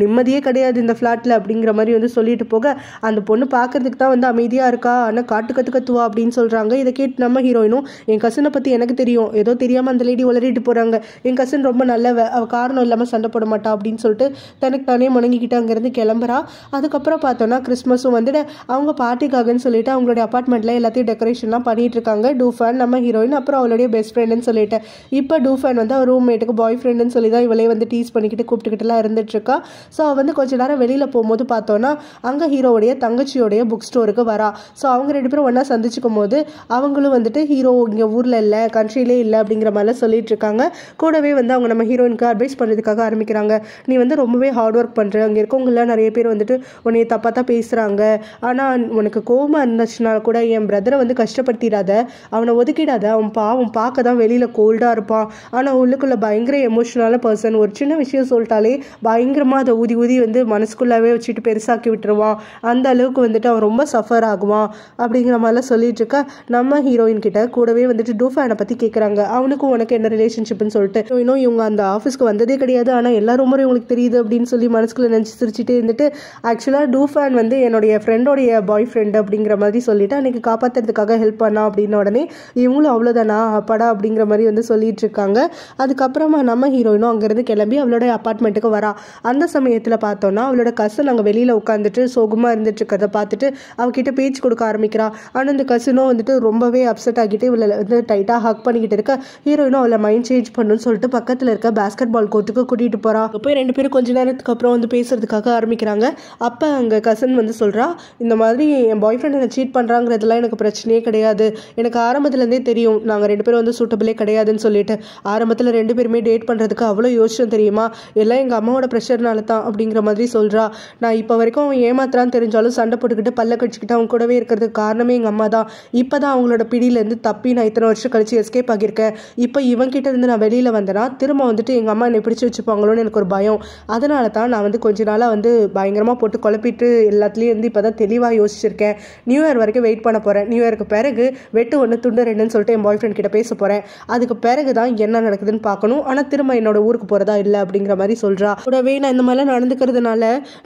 S1: நிம்மதியே கிடையாது இந்த ஃப்ளாட்டில் அப்படிங்கிற மாதிரி வந்து சொல்லிட்டு போக, அந்த பொண்ணு பார்க்கறதுக்கு தான் வந்து அமைதியாக இருக்கா, ஆனால் காட்டு கற்றுவா அப்படின்னு சொல்கிறாங்க. இதை கேட்டு நம்ம ஹீரோயினும், என் கசனை பற்றி எனக்கு தெரியும், ஏதோ தெரியாமல் அந்த லேடி உளறிட்டு போகிறாங்க, என் கசன் ரொம்ப நல்லவ, அவள் காரணம் இல்லாமல் சண்டை போட மாட்டா அப்படின்னு சொல்லிட்டு தனக்கு தானே முணங்கிக்கிட்டு அங்கேருந்து கிளம்புறா. அதுக்கப்புறம் பார்த்தோன்னா கிறிஸ்மஸும் வந்துட்டு அவங்க பார்ட்டிக்காகன்னு சொல்லிட்டு அவங்களுடைய அப்பார்ட்மெண்ட்டில் எல்லாத்தையும் டெக்கரேஷன்லாம் பண்ணிட்டு இருக்காங்க. டூஃபேன் நம்ம ஹீரோயின் அப்புறம் அவளுடைய பெஸ்ட் ஃப்ரெண்டுன்னு சொல்லிட்டு, இப்போ டூஃபேன் வந்து அவர் ரூம்மேட்டுக்கு பாய் ஃப்ரெண்டுன்னு சொல்லி தான் இவளே வந்து டீஸ் பண்ணிக்கிட்டு கூப்பிட்டுக்கிட்டுலாம் இருந்துட்டுருக்கா. ஸோ அவள் வந்து கொஞ்ச நேரம் வெளியில் போகும்போது பார்த்தோன்னா அங்கே ஹீரோவுடைய தங்கச்சியோடைய புக் ஸ்டோருக்கு வரா. ஸோ அவங்க 2 பேரும் ஒன்றா சந்திச்சுக்கும் போது அவங்களும் வந்துட்டு ஹீரோ இங்கே ஊரில் இல்லை, கண்ட்ரிலே இல்லை அப்படிங்கிற மாதிரிலாம் சொல்லிட்டு இருக்காங்க. கூடவே வந்து அவங்க நம்ம ஹீரோயினுக்கு அட்வைஸ் பண்ணுறதுக்காக ஆரம்பிக்கிறாங்க. நீ வந்து ரொம்பவே ஹார்ட் ஒர்க் பண்ணுற, அங்கே இருக்கவங்களாம் நிறைய பேர் வந்துட்டு உன்னைய தப்பாக தான் பேசுகிறாங்க, ஆனால் உனக்கு கோபமாக இருந்துச்சுன்னா கூட என் பிரதரை வந்து கஷ்டப்படுத்திடாத, அவனை ஒதுக்கிடாத, அவன் பாவம் பார்க்க தான் வெளியில் கோல்டாக இருப்பான், ஆனால் உள்ளுக்குள்ளே பயங்கர எமோஷனலான பர்சன், ஒரு சின்ன விஷயம் சொல்லிட்டாலே பயங்கரமாக அதை ஊதி ஊதி வந்து மனசுக்குள்ளாவே வச்சுட்டு பெருசாக்கி விட்டுருவான், அந்த அளவுக்கு வந்துட்டு அவன் ரொம்ப சஃபர் ஆகுவான் அப்படிங்கிற மாதிரிலாம் சொல்லிட்டு இருக்க. நம்ம ஹீரோயின் கிட்ட கூடவே வந்துட்டு டூஃபேனை பற்றி கேட்குறாங்க, அவனுக்கும் உனக்கு என்ன ரிலேஷன்ஷிப்னு சொல்லிட்டு. ஹீரோயினும் இவங்க அந்த ஆஃபீஸ்க்கு வந்ததே கிடையாது, ஆனால் எல்லா ரூமரும் இவங்களுக்கு தெரியுது அப்படின்னு சொல்லி மனசுக்குள்ளே நினச்சி சிரிச்சுட்டே இருந்துட்டு, ஆக்சுவலாக டூஃபேன் வந்து என்னுடைய ஃப்ரெண்டோடைய பாய் ஃப்ரெண்டு அப்படிங்கிற மாதிரி சொல்லிட்டு அன்றைக்கி காப்பாற்றுறதுக்காக ஹெல்ப் பண்ணா அப்படின்ன உடனே இவங்களும் அவ்வளோதானா அப்பாடா அப்படிங்கிற மாதிரி வந்து சொல்லிட்டு இருக்காங்க. அதுக்கப்புறமா நம்ம ஹீரோயினும் அங்கேருந்து கிளம்பி அவளோட அப்பார்ட்மெண்ட்டுக்கு வரா. அந்த சமயத்தில் பார்த்தோன்னா அவளோட கசன் அங்கே வெளியில் உட்காந்துட்டு சோகமாக இருந்துட்டு இருக்கிறத பார்த்துட்டு அவகிட்ட பேச்சு கொடுக்க ஆரம்பிக்கிறா. ஆனால் இந்த கசனும் வந்துட்டு ரொம்பவே அப்செட் ஆகிட்டு இவளை வந்து டைட்டாக ஹக் பண்ணிக்கிட்டு இருக்க. ஹீரோயினும் அவளை மைண்ட் சேஞ்ச் பண்ணணும்னு சொல்லிட்டு பக்கத்தில் இருக்க பேஸ்கெட் பால் கோர்ட்டுக்கு கூட்டிகிட்டு போகிறா. போய் 2 பேரும் கொஞ்ச நேரத்துக்கு அப்புறம் வந்து பேசுறதுக்காக ஆரம்பிக்கிறாங்க. அப்போ அங்கே கசன் வந்து சொல்கிறா, இந்த மாதிரி என் பாய் ஃப்ரெண்ட் என்னை சீட் பண்ணுறாங்கிறதுலாம் எனக்கு பிரச்சனையே கிடையாது. எனக்கு ஆரம்பத்துலேருந்தே தெரியும் நாங்கள் 2 பேரும் வந்து சூட்டபிளே கிடையாதுன்னு சொல்லிட்டு. ஆரம்பத்தில் 2 பேருமே டேட் பண்ணுறதுக்கு அவ்வளோ யோசிச்சோம் தெரியுமா, எல்லாம் எங்கள் அம்மாவோட ப்ரெஷர்னால தான் அப்படிங்கிற மாதிரி சொல்கிறா. நான் இப்போ வரைக்கும் அவன் ஏமாத்துறான்னு தெரிஞ்சாலும் சண்டை போட்டுக்கிட்டு பல்ல கடிச்சிக்கிட்டு அவங்க கூடவே இருக்கிறதுக்கு காரணமே எங்கள் அம்மா தான். இப்போ தான் அவங்களோட பிடியிலேருந்து தப்பி நான் இத்தனை வருஷம் கழிச்சு எஸ்கேப் ஆகியிருக்கேன். இப்போ இவன்கிட்ட இருந்து நான் வெளியில் வந்தேன்னா திரும்ப வந்துட்டு எங்கள் அம்மா என்னை பிடிச்சி வச்சுப்பாங்களோன்னு எனக்கு ஒரு பயம். அதனால தான் நான் வந்து கொஞ்ச நாளாக வந்து பயங்கரமாக போட்டு குழப்பிட்டு எல்லாத்துலேயும் வந்து இப்போ தான் தெளிவாக யோசிச்சிருக்கேன். நியூ இயர் வரைக்கும் வெயிட் பண்ண போகிறேன். நியூ இயருக்கு பிறகு வெட்டு 1 துண்டு 2ன்னு சொல்லிட்டு என் பாய் ஃப்ரெண்ட் கிட்ட பேச போகிறேன். அதுக்கு பிறகு தான் என்ன நடக்குதுன்னு பார்க்கணும். ஆனால் திரும்ப என்னோட ஊருக்கு போகிறதா இல்லை அப்படிங்கிற மாதிரி சொல்கிறா. கூடவே நான் இந்த மாதிரிலாம் நடந்துக்கிறதுனால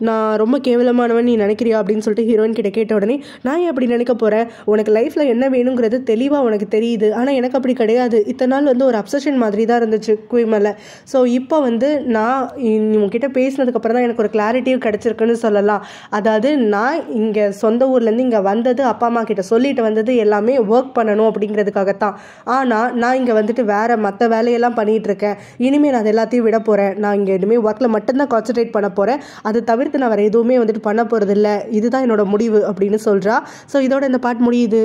S1: நான் ரொம்ப கேவலமானவன் நீ நினைக்கிறியா அப்படின்னு சொல்லிட்டு ஹீரோயின் கிட்ட கேட்ட உடனே, நான் ஏன் அப்படி நினைக்க போகிறேன், உனக்கு லைஃப்பில் என்ன வேணுங்கிறது தெளிவாக உனக்கு தெரியுது. ஆனால் எனக்கு அப்படி கிடையாது. இத்தனை நாள் வந்து ஒரு அப்சஷன் மாதிரி தான் இருந்துச்சு குயிமேல. ஸோ இப்போ வந்து நான் உங்ககிட்ட பேசினதுக்கப்புறம் தான் எனக்கு ஒரு கிளாரிட்டியும் கிடச்சிருக்குன்னு சொல்லலாம். அதாவது நான் இங்கே சொந்த ஊர்லேருந்து இங்கே வந்தது அப்பா அம்மா கிட்ட சொல்லிட்டு வந்தது எல்லாமே ஒர்க் பண்ணணும் அப்படிங்கிறதுக்காகத்தான். ஆனால் நான் இங்கே வந்துட்டு வேறு மற்ற வேலையெல்லாம் பண்ணிகிட்டு இருக்கேன். இனிமேல் நான் அது எல்லாத்தையும் விட போகிறேன். நான் இங்கே இனிமேல் ஒர்க்கில் மட்டும்தான் கான்சன்ட்ரேட் பண்ண போகிறேன். அதை தவிர்த்து நான் வேறு எதுவுமே வந்துட்டு பண்ண போகிறதில்ல. இதுதான் என்னோட முடிவு அப்படின்னு சொல்கிறா. ஸோ இதோட இந்த பாட்டு முடியுது.